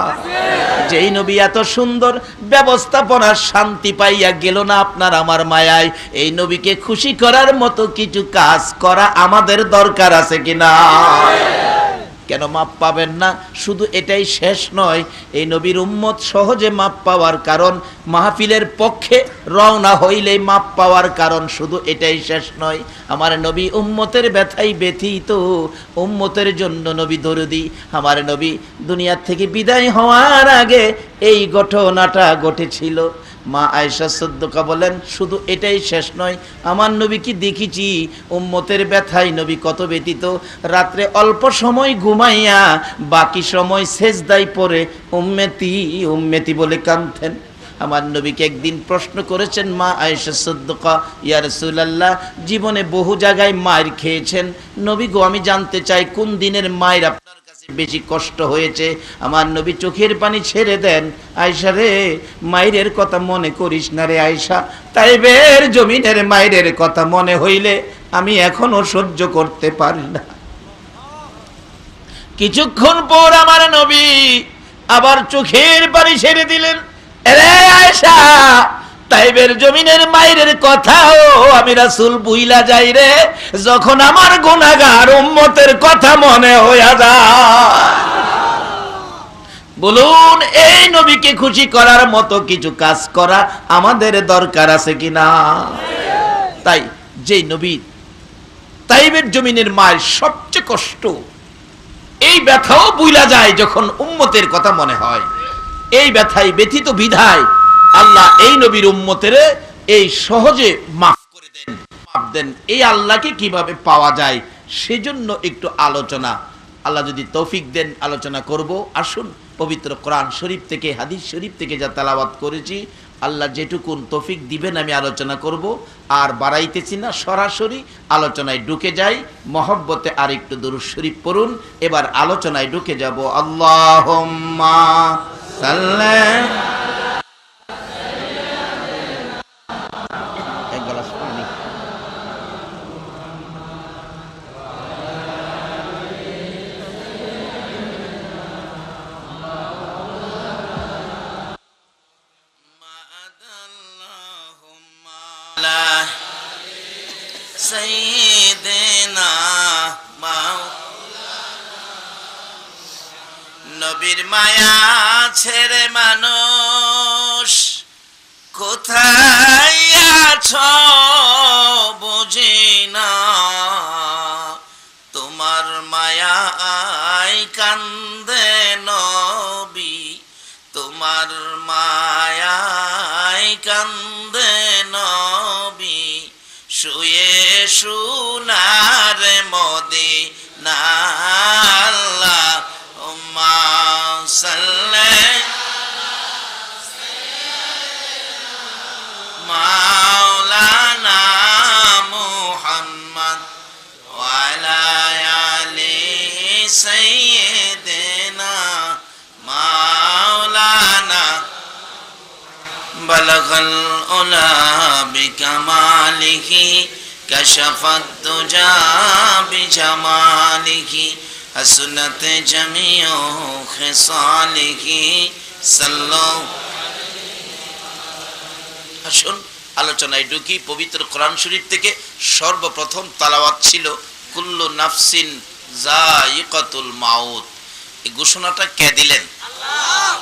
যেই নবী এত সুন্দর ব্যবস্থাপনা শান্তি পাইয়া গেল না আপনার আমার মায়ায়, এই নবীকে খুশি করার মতো কিছু কাজ করা আমাদের দরকার আছে কিনা? কেন মাপ পাবেন না? শুধু এটাই শেষ নয়, এই নবীর উম্মত সহজে মাপ পাওয়ার কারণ, মাহফিলের পক্ষে রওনা হইলেই মাপ পাওয়ার কারণ শুধু এটাই শেষ নয়। আমার নবী উম্মতের ব্যথাই ব্যথিত, উম্মতের জন্য নবী দরদি। আমার নবী দুনিয়ার থেকে বিদায় হওয়ার আগে এই ঘটনাটা ঘটেছিল। মা আয়েশা সিদ্দিকা বলেন, শুধু এটাই শেষ নয়, আমার নবী কি দেখেছি উম্মতের ব্যথায় নবী কত ব্যথিত। রাত্রে অল্প সময় ঘুমাইয়া বাকি সময় সেজদায় পড়ে উম্মতি উম্মতি বলে কাঁদতেন। আমার নবীকে একদিন প্রশ্ন করেছেন মা আয়েশা সিদ্দিকা, ইয়া রাসূলুল্লাহ, জীবনে বহু জায়গায় মার খেয়েছেন, নবী গো আমি জানতে চাই কোন দিনের মায়ের আপনার কাছে বেশি কষ্ট হয়েছে? আমার নবী চোখের পানি ছেড়ে দেন, আয়েশা রে, মায়ের কথা মনে করিস না রে আয়েশা, তাইবের জমিনের মায়ের কথা মনে হইলে আমি এখনো সহ্য করতে পারি না। কিছুক্ষণ পর আমার নবী আবার চোখের পানি ছেড়ে দিলেন, রে আয়েশা, তাইবের জমিনের মায়ের কথাও আমি রাসূল ভুইলা যাই রে, যখন আমার গুনাহগার উম্মতের কথা মনে হইয়া যায়। বলুন এই নবীকে খুশি করার মতো কিছু কাজ করা আমাদের দরকার আছে কিনা? তাই যেই নবী তাইবের জমিনের মায়ের সবচেয়ে কষ্ট, এই ব্যথাও ভুইলা যায় যখন উম্মতের কথা মনে হয়। এই ব্যথায় ব্যথিত বিধায় আল্লাহ এই নবীর উম্মতের এই সহজে মাফ করে দেন, মাফ দেন। এই আল্লাহকে কিভাবে পাওয়া যায় সেজন্য একটু আলোচনা, আল্লাহ যদি তৌফিক দেন আলোচনা করব। আসুন পবিত্র কোরআন শরীফ থেকে, হাদিস শরীফ থেকে যা তেলাওয়াত করেছি, আল্লাহ যেটুকুন তৌফিক দিবেন আমি আলোচনা করব। আর বাড়াইতেছি না, সরাসরি আলোচনায় ঢুকে যাই। মহব্বতে আর একটু দুরূদ শরীফ পড়ুন, এবার আলোচনায় ঢুকে যাব। আল্লাহুম্মা সাল্লি, এক গ্লাস পানি। সাইয়্যিদিনা নবীর মায়া ছেড়ে মানুষ কোথায় আছো বুঝি না, তোমার মায়ায় কান্দে নবী, তোমার মায়ায় কান্দে নবী, শুয়ে সোনার মদিনা। আল্লাহুম্মা সাল্লি মাওলানা মুহাম্মদ ওয়া আলা আলি সাইয়্যিদিনা মাওলানা বালাগাল উলা বিকামালিহি কাশাফাত দুজা বিজামালিহি হাসনাত জামিউ খিসালিহি সাল্লাল্লাহু। আসুন আলোচনায় ঢুকি। পবিত্র কোরআন শরীফ থেকে সর্বপ্রথম তালাওয়াত ছিল কুল্লু নাফসিন যায়িকাতুল মাউত। এই ঘোষণাটা কে দিলেন? আল্লাহ।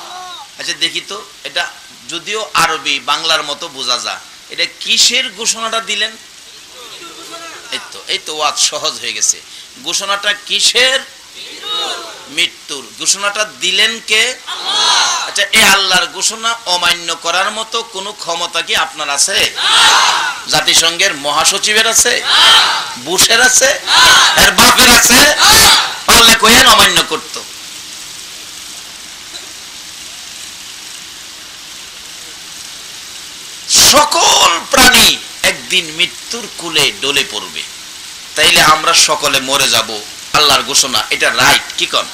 আচ্ছা দেখি তো, এটা যদিও আরবি বাংলার মতো বোঝা যায়, এটা কিসের ঘোষণাটা দিলেন? এই তো ওয়াজ সহজ হয়ে গেছে। ঘোষণাটা কিসের? মৃত্যুর। ঘোষণাটা দিলেন কে? আল্লাহ। আচ্ছা, এই আল্লাহর ঘোষণা অমান্য করার মতো কোন ক্ষমতা কি আপনার আছে? জাতিসংঘের মহাসচিবের আছে? বুশের আছে? এর বাপের আছে? পারলে কইেন অমান্য করত। সকল প্রাণী একদিন মৃত্যুর কুলে ডলে পড়বে, তাইলে আমরা সকলে মরে যাব, আল্লাহর ঘোষণা, এটা রাইট কি কন?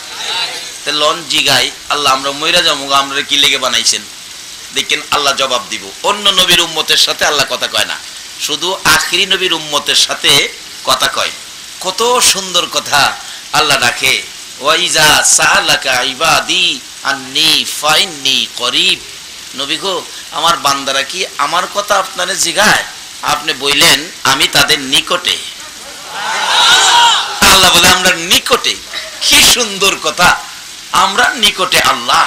লন জিগাই আল্লাহ আমরা মইরা যাবো, আমরা কি লেগে বানাইছেন? দেখেন আল্লাহ জবাব দিব। অন্য নবীর উম্মতের সাথে আল্লাহ কথা কয় না, শুধু আখিরি নবীর উম্মতের সাথে কথা কয়। কত সুন্দর কথা আল্লাহ ডাকে, ওয়াইজা সালাকা ইবাদি আন্নি ফাইন্নি করিব। নবী গো, আমার বান্দারা কি আমার কথা আপনারে জিগায়? আপনি বললেন আমি তাদের নিকটে। আল্লাহ বলে আমরা নিকটে। কি সুন্দর কথা, আমরা নিকটে আল্লাহ।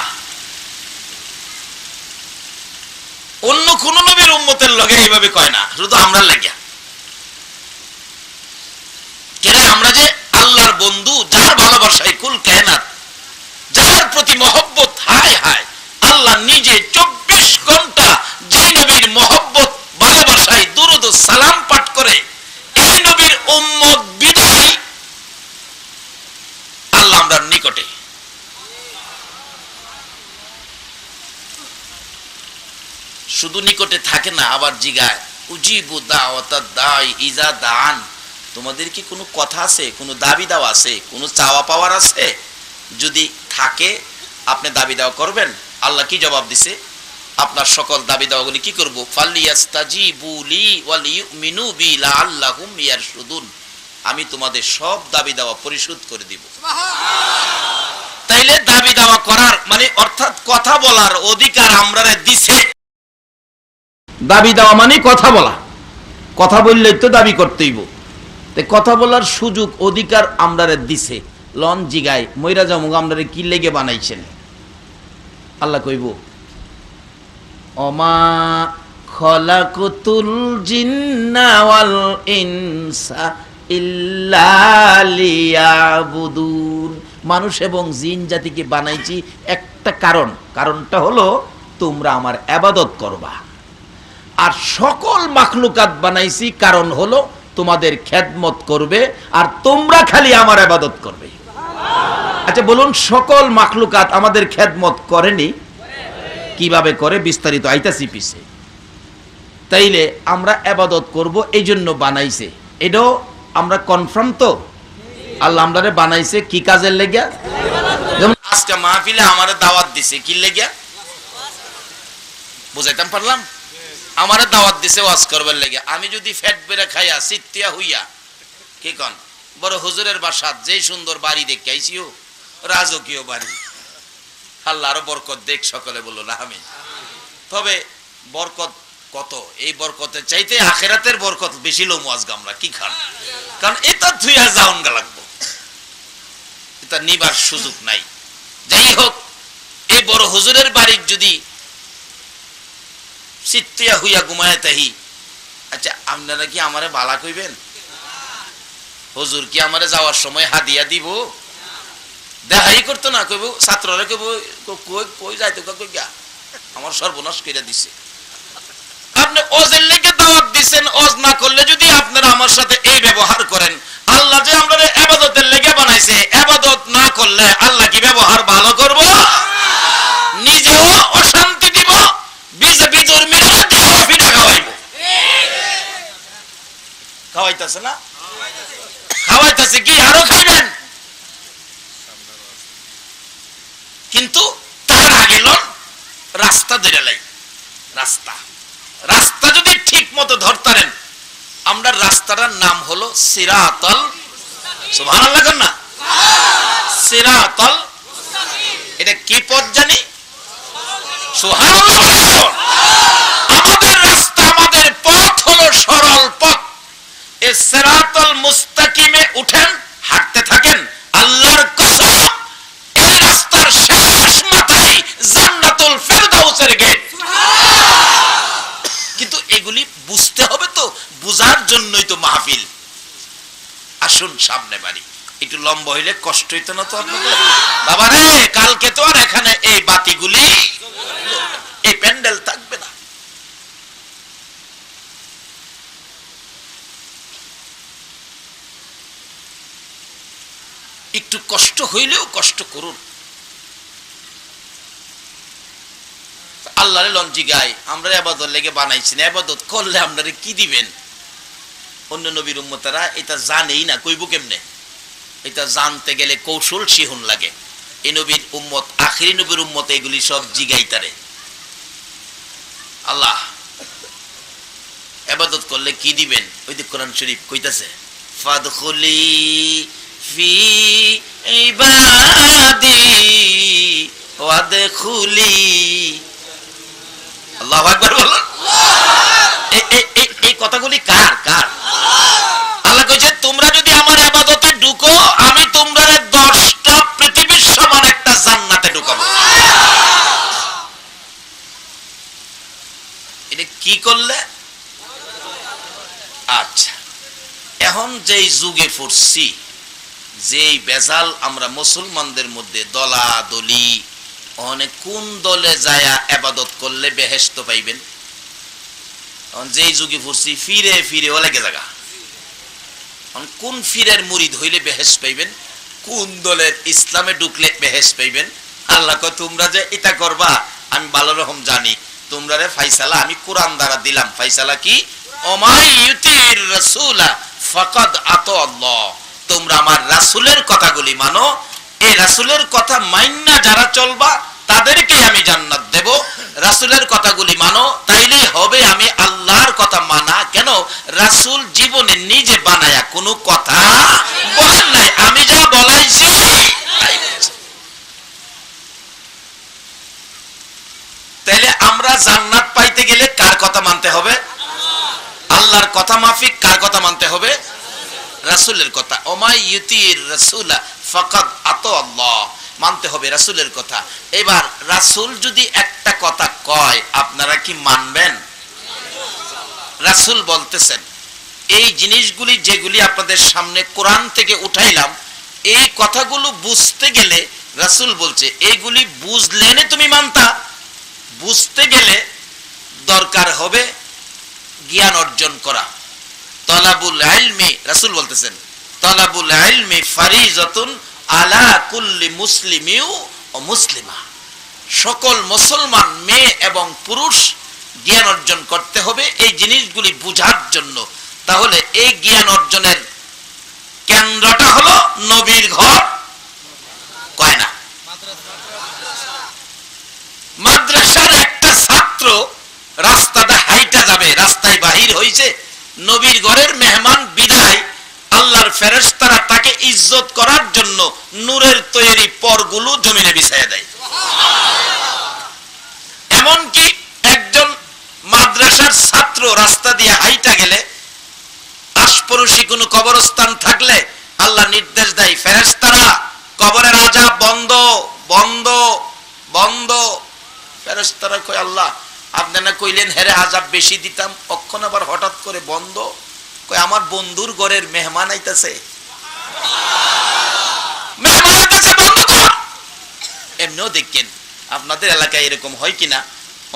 অন্য কোন নবীর উম্মতের লগে এইভাবে কয় না, শুধু আমরা লাগিয়া। কেন? আমরা যে আল্লাহর বন্ধু, যার ভালোবাসায় কুল কায়নাত, যার প্রতি মহব্বত, হায় হায়, আল্লাহ নিজে 24 ঘন্টা যে নবীর মহব্বত ভালোবাসায় দুরূদ ও সালাম পাঠ করে, এই নবীর উম্মত বিদায় আল্লাহ আমরা নিকটে। শুধু নিকটে থাকে না, আবার জিগায় উজিবু দাওয়াতাদ দাই ইজা দান। তোমাদের কি কোনো কথা আছে, কোনো দাবি দাওয়া আছে, কোনো চাওয়া পাওয়ার আছে? যদি থাকে আপনি দাবি দাওয়া করবেন। আল্লাহ কি জবাব দিছে? আপনার সকল দাবি দাওয়াগুলি কি করব? ফালিয়াস্তাজিবু লি ওয়াল ইউমিনু বি লাআল্লাহুম ইয়ারশুদুন। আমি তোমাদের সব দাবি দাওয়া পরিশোধ করে দিব। তাইলে দাবি দাওয়া করার মানে অর্থাৎ কথা বলার অধিকার আমরারে দিছে। দাবি দেওয়া মানে কথা বলা, কথা বললেই তো দাবি করতেইব। তাই কথা বলার সুযোগ অধিকার আমরারে দিছে। লন জিগাই মইরা যাও, আমরারে কি লেগে বানাইছেন? আল্লাহ কইব অমা খলাকুতুল জিন্না ওয়াল ইনসা ইল্লা লিয়াবুদুন। মানুষ এবং জিন জাতিকে বানাইছি একটা কারণ, কারণটা হলো তোমরা আমার ইবাদত করবা। আর সকল মাখলুকাত বানাইছি কারণ হলো তোমাদের খেদমত করবে, আর তোমরা খালি আমার ইবাদত করবে। আচ্ছা বলুন, সকল মাখলুকাত আমাদের খেদমত করেনি? কিভাবে করে বিস্তারিত আইতাছি পিছে। তাইলে আমরা ইবাদত করব, এই জন্য বানাইছে। এটাও আমরা কনফার্ম তো? আল্লাহ আমরারে বানাইছে কি কাজের লেগিয়া? যেমন আজকে মাহফিলে আমারে দাওয়াত দিছে কি লেগিয়া? বুঝাইতাম পারলাম? আমারে দাওয়াত দিছে ওয়াজ করবার লেগিয়া। আমি যদি ফ্যাট বেড়ে খাইয়া সিত্তিয়া হইয়া কি কন বড় হুজুরের বাসাত যেই সুন্দর বাড়ি দেখে আইছিও, রাজকীয় বাড়ি, আল্লাহ আরো বরকত দেখ, সকলে বলুন আমিন। তবে বরকত কত, এই বরকতের চাইতে আখিরাতের বরকত বেশি লম ওয়াজ গামরা কি খান, কারণ এটা ধুইয়া যাওন গা লাগবো, এটা নিবার সুযোগ নাই। যাই হোক, এই বড় হুজুরের বাড়ির যদি সিত্তিয়া হইয়া ঘুমায় তাহি, আচ্ছা আপনারা কি আমারে বালা কইবেন? হুজুর কি আমারে যাওয়ার সময় হাদিয়া দিব? দেখাই করতো না, কইব ছাত্ররা কইব কই যাইতো কই গা, আমার সর্বনাশ কইরা দিছে। আপনি ওজের লেগে দাওয়াত দিবেন, ওজ না করলে যদি আপনারা আমার সাথে এই ব্যবহার করেন, আল্লাহ যে আমাদের ইবাদতের লেগে বানাইছে, ইবাদত না করলে আল্লাহ কি ব্যবহার ভালো করব? নিজেও অশান্তি দিব, বিজেপি ধর্মীরা দেহ ফিটা খাওয়াইব। খাওয়াইতাছে না? খাওয়াইতাছে কি আরো খাইবেন? কিন্তু তার আগে রাস্তা ধরে লাই, রাস্তা রাস্তা যদি ঠিক মতো ধরতারেন, আমরা রাস্তাটার নাম হলো সিরাতাল, সুবহানাল্লাহ না, সিরাতাল। এটা কি পথ জানি? সুবহানাল্লাহ। আমাদের রাস্তা, আমাদের পথ হলো সরল পথ। এই সিরাতাল মুস্তাকিমে উঠেন, হাঁটতে থাকেন, আল্লাহর কসম এই রাস্তার শেষ মাথায় জান্নাতুল ফেরদাউসের গেট। কিন্তু এগুলি বুঝতে হবে তো, বুঝার জন্যই তো মাহফিল। আসুন সামনে বাড়ি, একটু লম্বা হইলে কষ্ট হইতো না তো আপনাদের? বাবা রে, কালকে তো আর এখানে এই বাতিগুলি, এই প্যান্ডেল থাকবে না। একটু কষ্ট হইলেও কষ্ট করুন। আল্লাহরে লঞ্জি গাই, আমরা ইবাদত লেগে বানাইছি না, ইবাদত করলে আপনারা কি দিবেন? অন্য নবীর উম্মতেরা এটা জানেই না, কইব কেমনে? এটা জানতে গেলে কৌশল শিহন লাগে। এই নবীর উম্মত, আখিরি নবীর উম্মত এগুলি সব জিগাইতারে। আল্লাহ ইবাদত করলে কি দিবেন? ওই যে কোরআন শরীফ কইতাছে, ফাদখুলি ফি ইবাদি ওয়াদখুলি। আল্লাহু আকবার বলুন। এই কথাগুলি কার কার? আল্লাহ কইছে, তোমরা যদি আমার ইবাদতে ঢুকো, আমি তোমরা 10টা পৃথিবীর সমান একটা জান্নাতে ঢুকাবো। এটা কি করলে? আচ্ছা, এখন যেই যুগে পড়ছি, যেই বেজাল আমরা মুসলমানদের মধ্যে দলাদলি, অনেক কোন দলে যায়া ইবাদত করলে বেহেশত পাইবেন, যেই যুগে পড়ছি ফিরে ফিরে ওলাগে জায়গা। কোন ফিরের মুরিদ হইলে বেহেশ পাইবেন, কোন দলের ইসলামে ঢুকলে বেহেশ পাইবেন। আল্লাহ কয়, তোমরা যে এটা করবা আমি ভালো রকম জানি। তোমরা রে ফাইসালা আমি কোরআন দ্বারা দিলাম। ফাইসালা কি? ওমাই ইউতির রাসূলা ফাকাদ আতাল্লাহ। তোমরা আমার রাসূলের কথাগুলি মানো, এই রাসূলের কথা মাইন্না যারা চলবা তাদেরকে আমি জান্নাত দেব। রাসূলের কথাগুলি মানো, তাইলেই হবে আমি আল্লাহর কথা মানা। কেন? রাসূল জীবনে নিজে বানায়া কোনো কথা বলেন নাই, আমি যা বলাইছি তাই বলেছি। তাইলে আমরা জান্নাত পাইতে গেলে কার কথা মানতে হবে? আল্লাহর কথা মাফিক কার কথা মানতে হবে? রাসূলের কথা। ওমাই ইউতির রাসূলা ফাকাদ আতাল্লাহ, মানতে হবে রাসূলের কথা। এবার রাসূল যদি একটা কথা কয়, আপনারা কি মানবেন? রাসূল বলতেছেন, এই জিনিসগুলি যেগুলি আপনাদের সামনে কোরআন থেকে উঠাইলাম, এই কথাগুলো বুঝতে গেলে রাসূল বলছে এইগুলি বুঝলেনে তুমি মানতা। বুঝতে গেলে দরকার হবে জ্ঞান অর্জন করা। তলাবুল ইলমি, রাসূল বলতেছেন, তলাবুল ইলমি ফারিজাতুন আলা কুল্লি মুসলিমিউ ও মুসলিমা। সকল মুসলমান মেয়ে এবং পুরুষ জ্ঞান অর্জন করতে হবে এই জিনিসগুলি বুঝার জন্য। তাহলে এই জ্ঞান অর্জনের কেন্দ্রটা হলো নবীর ঘর, কয় না? মাদ্রাসার একটা ছাত্র রাস্তাটা হাইটা যাবে, রাস্তায় বাহির হইছে, নবীর ঘরের মেহমান বিদায়, আল্লাহর ফেরেশতারা তাকে ইজ্জত করার জন্য নূরের তৈরি পরগুলো জমিনে বিছায়া দেয়। এমনকি একজন মাদ্রাসার ছাত্র রাস্তা দিয়ে হাইটা গেলে, আশপাশে কোনো কবরস্থান থাকলে আল্লাহ নির্দেশ দেয়, ফেরেশতারা কবরের আযাব বন্ধ বন্ধ বন্ধ। ফেরেশতারা কয়, আল্লাহ আপনি না কইলেন হেরে আযাব বেশি দিতাম, অক্ষণ আবার হঠাৎ করে বন্ধ? কয়, আমার বন্ধুর ঘরের মেহমান আইতাছে, মেহমান আইতাছে, বন্ধ কর। এমনিও দেখেন আপনাদের এলাকায় এরকম হয় কিনা,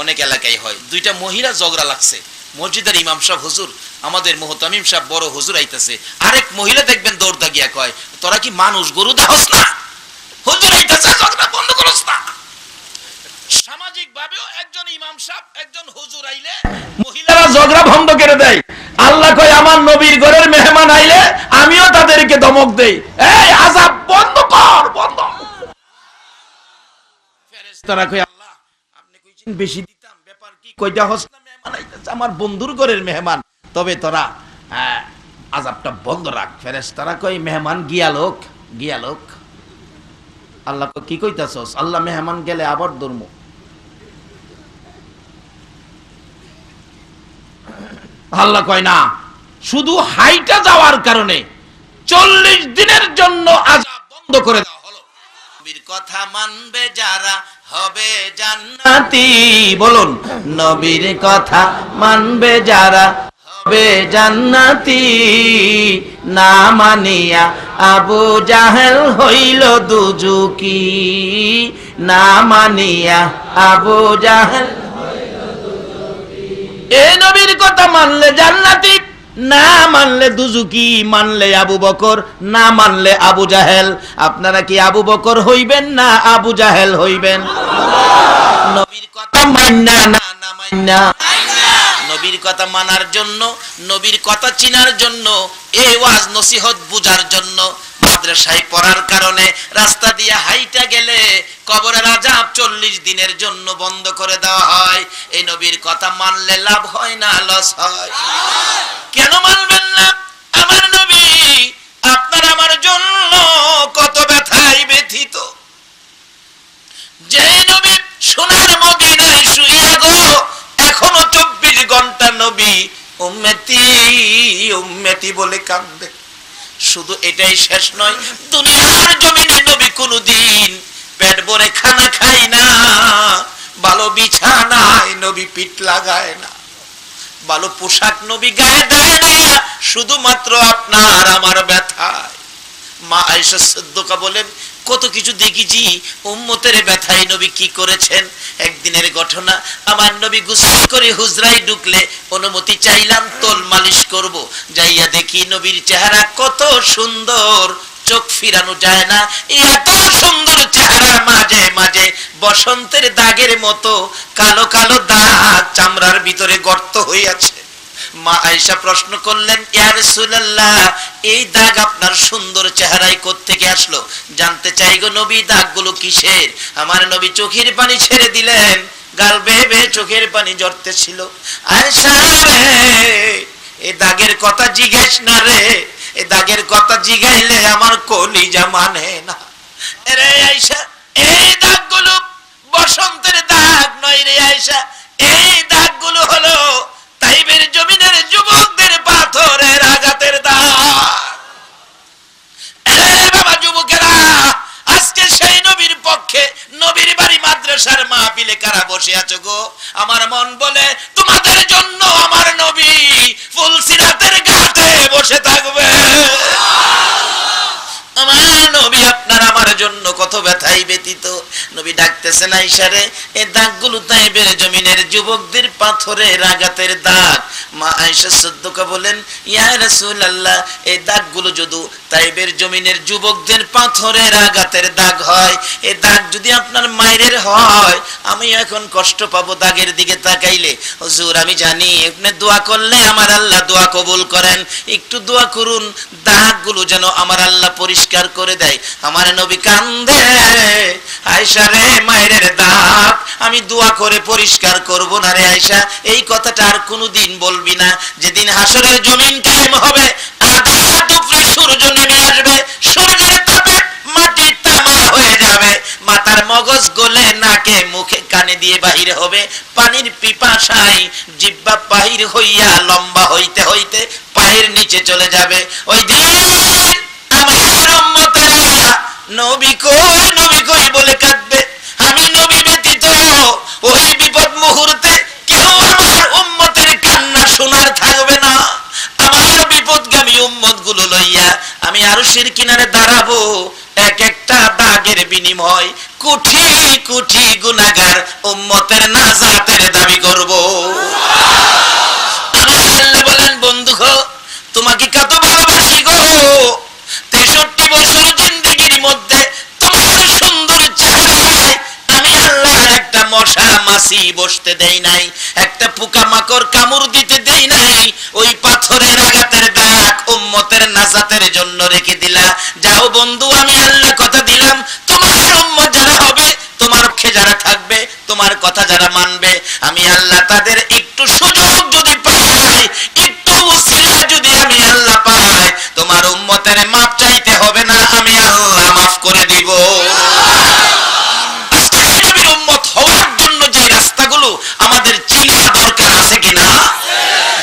অনেক এলাকায় হয়। দুইটা মহিলা ঝগড়া লাগছে, মসজিদের ইমাম সাহেব হুজুর, আমাদের মুহতামিম সাহেব বড় হুজুর আইতাছে, আরেক মহিলা দেখবেন দৌড় গিয়া কয়, তোরা কি মানুষ গরু দেখোস না? হুজুর আইতাছে, ঝগড়া বন্ধ করোস না। সামাজিক ভাবেও একজন ইমাম সাহেব একজন হুজুর আইলে মহিলারা ঝগড়া বন্ধ করে দেয়। আল্লাহ কয়, আমার নবীর ঘরের মেহমান আইলে আমিও তাদেরকে ধমক দেই, এই আযাব বন্ধ কর, বন্ধ। ফেরেশতারা কয়, আল্লাহ আপনি কইছেন বেশি দিতাম, ব্যাপার কি? কইটা হস না, মেহমান আইতাছে, আমার বন্ধুর ঘরের মেহমান, তবে তোরা আযাবটা বন্ধ রাখ। ফেরেশতারা কয়, মেহমান গিয়া লোক, গিয়া লোক। আল্লাহ কয়, কি কইতাছস? আল্লাহ মেহমান গেলে আবার ধর্ম। আল্লাহ কয়, না, শুধু হাইটা যাওয়ার কারণে 40 দিনের জন্য আযাব বন্ধ করে দেওয়া হলো। নবীর কথা মানবে যারা হবে জান্নাতি। বলুন, নবীর কথা মানবে যারা বে জান্নাতি না মানিয়া আবু জাহেল হইল দুজুকি, না মানিয়া আবু জাহেল। এই নবীর কথা মানলে জান্নাতি, না মানলে দুজুকি, মানলে আবু বকর, না মানলে আবু জাহেল। আপনারা কি আবু বকর হইবেন না আবু জাহেল হইবেন? নবীর কথা মান্না না না মান্না, নবীর কথা মানার জন্য, নবীর কথা চিনার জন্য, এই ওয়াজ নসিহত বুঝার জন্য, মাদ্রাসায় পড়ার কারণে রাস্তা দিয়ে হাইটা গেলে কবরের আযাব 40 দিনের জন্য বন্ধ করে দেওয়া হয়। এই নবীর কথা মানলে লাভ হয় না লস হয়? কেন মানবেন না? আমার নবী আপনার আমার জন্য কত ব্যথায় ব্যথিত। যে নবী সোনার মদিনায় শুইয়া গো এখনো 24 ঘন্টা নবী উম্মতি উম্মতি বলে কাঁদবে। শুধু এটাই শেষ নয়, দুনিয়ার জমিনে নবী কোনদিন পেট ভরে খানা খায় না, ভালো বিছানায় নবী পিঠ লাগায় না, ভালো পোশাক নবী গায়ে দেয় না, শুধুমাত্র আপনার আমার ব্যথায়। মা আয়েশা সিদ্দিকা বলেন, কত কিছু দেখেছি, উম্মতের ব্যথায় নবী কি করেছেন। একদিনের ঘটনা, আমার নবী গোসল করে হুজরায় ঢুকলে অনুমতি চাইলাম তোল মালিশ করব। যাইয়া দেখি নবীর চেহারা কত সুন্দর, চোখ ফিরানো যায় না। এত সুন্দর চেহারার মাঝে মাঝে বসন্তের দাগের মতো কালো কালো দাগ চামড়ার ভিতরে গর্ত হইয়াছে। মা আয়েশা প্রশ্ন করলেন, ইয়া রাসূলুল্লাহ, এই দাগ আপনার সুন্দর চেহারায় কোত্থেকে আসলো? জানতে চাই গো নবী, দাগগুলো কিসের? আমার নবী চোখের পানি ছেড়ে দিলেন, গাল বেয়ে বেয়ে চোখের পানি ঝরতেছিল। আয়েশা রে, এই দাগের কথা জিজ্ঞেস না রে, এই দাগের কথা জিগাইলে আমার কলিজা মানে না। রে আয়েশা, এই দাগগুলো বসন্তের দাগ নয় রে আয়েশা, এই দাগগুলো হলো তাইবের জমিনের যুবকদের পাথরের আঘাতের দাগ। বাবা যুবকেরা, আজকে সেই নবীর পক্ষে নবীর বাড়ি মাদ্রাসার মাহফিলে কারা বসে আছো গো? আমার মন বলে তোমাদের জন্য আমার নবী ফুলসিরাতের ঘাটে বসে থাকবে। আমার নবী আপনার আমার জন্য কত ব্যথায় ব্যতীত। নবী ডাকতেছেন, আয়েশা রে, এই দাগগুলো তাইবের জমিনের যুবকদের পাথরের আঘাতের দাগ। মা আয়েশা সিদ্দিকা বলেন, ইয়া রাসূলুল্লাহ, এই দাগগুলো যদি তাইবের জমিনের যুবকদের পাথরের আঘাতের দাগ হয়, এই দাগ যদি আপনার মায়ের হয়, আমি এখন কষ্ট পাবো দাগের দিকে তাকাইলে। হুজুর, আমি জানি আপনি দোয়া করলে আমার আল্লাহ দোয়া কবুল করেন, একটু দোয়া করুন দাগগুলো যেন আমার আল্লাহ পরিষ্কার করে দেয়। আমার নবী কান্দে, আয়েশা রে, মায়ের দাগ আমি দোয়া করে পরিষ্কার করব না রে আয়েশা, এই কথাটা আর কোনোদিন বলবি না। যেদিন হাসরের জমিন কায়েম হবে, আকাশ উপরে সূর্য নেমে আসবে, সূর্যের তাপে মাটি তামা হয়ে যাবে, মাথার মগজ গলে নাকে মুখে কানে দিয়ে বাহির হবে, পানির পিপাসায় জিহ্বা বাহির হইয়া লম্বা হইতে হইতে পায়ের নিচে চলে যাবে। ওই দিন আমার উম্মতেরা নবী কই নবী কই বলে কাঁদবে। আমি নবী ব্যতীত ওই বিপদ মুহূর্তে কেউ আমার উম্মতের কান্না শোনার থাকবে না। আমার বিপদগামী উম্মত গুলো লইয়া আমি আরশের কিনারে দাঁড়াবো, এক একটা দাগের বিনিময় কোটি কোটি গুনাহগার উম্মতের নাজাতের দাবি করব। আমার আল্লাহ বলেন, বন্ধু গো, তোমাকে কত ভালোবাসি গো, 63 বছর জিন্দেগির মধ্যে তোমার সুন্দর চেহারায় আমি আল্লাহ একটা মশা মাছি বসতে দেই নাই, একটা পোকা মাকড় কামড় দিতে দেই নাই। ওই পাথরের আঘাতের দাগ উম্মতের নাজাতের জন্য রেখে দিলা। যাও বন্ধু, আমি আল্লাহ কথা দিলাম, তোমার উম্মত যারা হবে, তোমার পক্ষে যারা থাকবে, তোমার কথা যারা মানবে, আমি আল্লাহ তাদের একটু সুযোগ যদি পাই, একটু ওসিলা যদি আমি আল্লাহ পাই, তোমার উম্মতের মাপ চাইতে হবে না, আমি আল্লাহ মাফ করে দিব। আজকে নবীর উম্মত হওয়ার জন্য যে রাস্তাগুলো আমাদের চিনা দরকার আছে কিনা?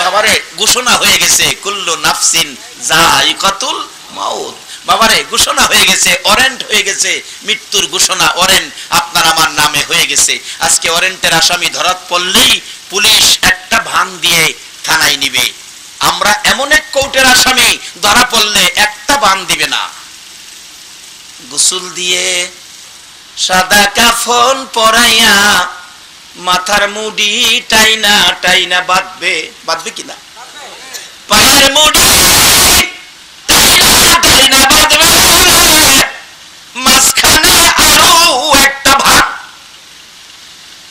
বাবারে, ঘোষণা হয়ে গেছে, কুল্লু নাফসিন যায়িকাতুল মাউত। বাবারে, ঘোষণা হয়ে গেছে, ওয়ারেন্ট হয়ে গেছে, মৃত্যুর ঘোষণা, ওয়ারেন্ট আপনার আমার নামে হয়ে গেছে। আজকে ওয়ারেন্টের আসামি ধরাত পড়লেই পুলিশ একটা ভান দিয়ে থানায় নিবে। আমরা এমন এক কোর্টের আসামি, ধরা পড়লে একটা বান দিবে না। গোসল দিয়ে সাদা কাফন পরাইয়া মাথার মুড়ি টাইনা টাইনা বাঁধবে, বাঁধবে কিনা? পায়ের মুড়ি টাইনা টাইনা বাঁধবে, মাঝখানে আরো একটা ভাগ।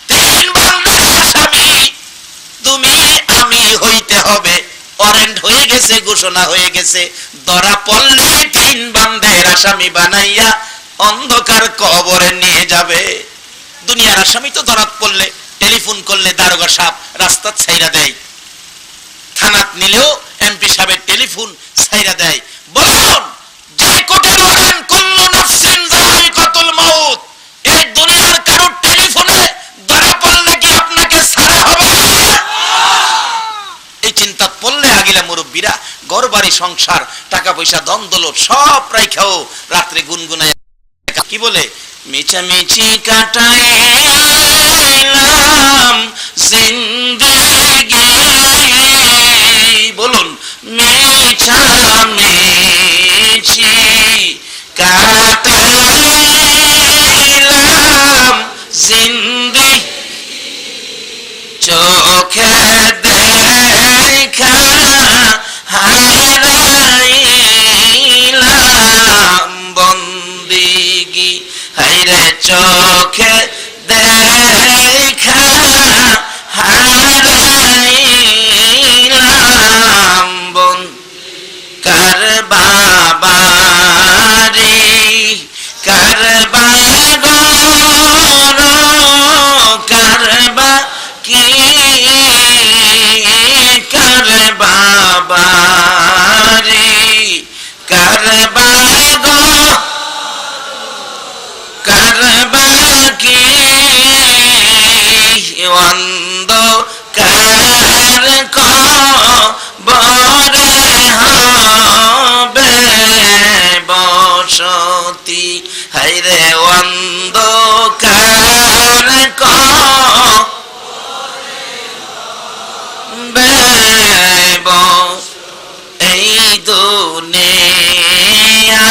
তিন বান্দার আসামি তুমি আমি হইতে হবে। ওয়ারেন্ট হয়ে গেছে, ঘোষণা হয়ে গেছে, ধরা পড়লে তিন বান্দার আসামি বানাইয়া অন্ধকার কবরে নিয়ে যাবে। দুনিয়ার আসামি তো ধরা পড়লে টেলিফোন করলে দারোগা সাহেব রাস্তা ছাইরা দেয়, থানাত নিলেও এমপি সাহেবের টেলিফোন ছাইরা দেয়। বলুন, যে কোর্টের ওয়ারেন্ট কুল্লু নাফসিন যায়িকাতুল মাউত, এই দুনিয়ার কারো টেলিফোনে ধরা পড়লে কি আপনাকে ছাড়া হবে? এই চিন্তা পড়লে আগিলা মুরব্বীরা ঘর বাড়ি সংসার টাকা পয়সা ধন দৌলত সব রাইখাও রাত্রে গুনগুনায় কি বলে মিছামিছি কাটাইলাম জিন্দেগি। বলুন, মিছামিছি কাটাইলাম জিন্দেগি, চোখে দেখা হারাইলাম বন্দিগি। হাইরে চোখে দেখা হারাইলাম কার বাবারি কার বাগর কার বা কি কার বাবারি কার বাগর কার বাকি অন্ধকার কবরে হবে বসতি। হাইরে অন্ধকার এই দুনিয়া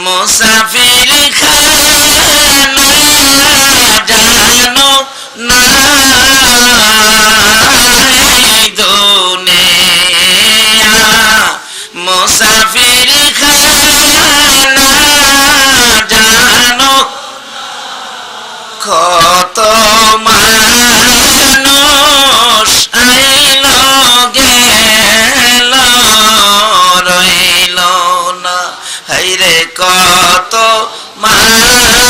মুসাফির খানা জানো না, এই দুনিয়া মুসাফির খানা জানো। কত মানুষ আইল গেল রইল না, হাইরে কত মানুষ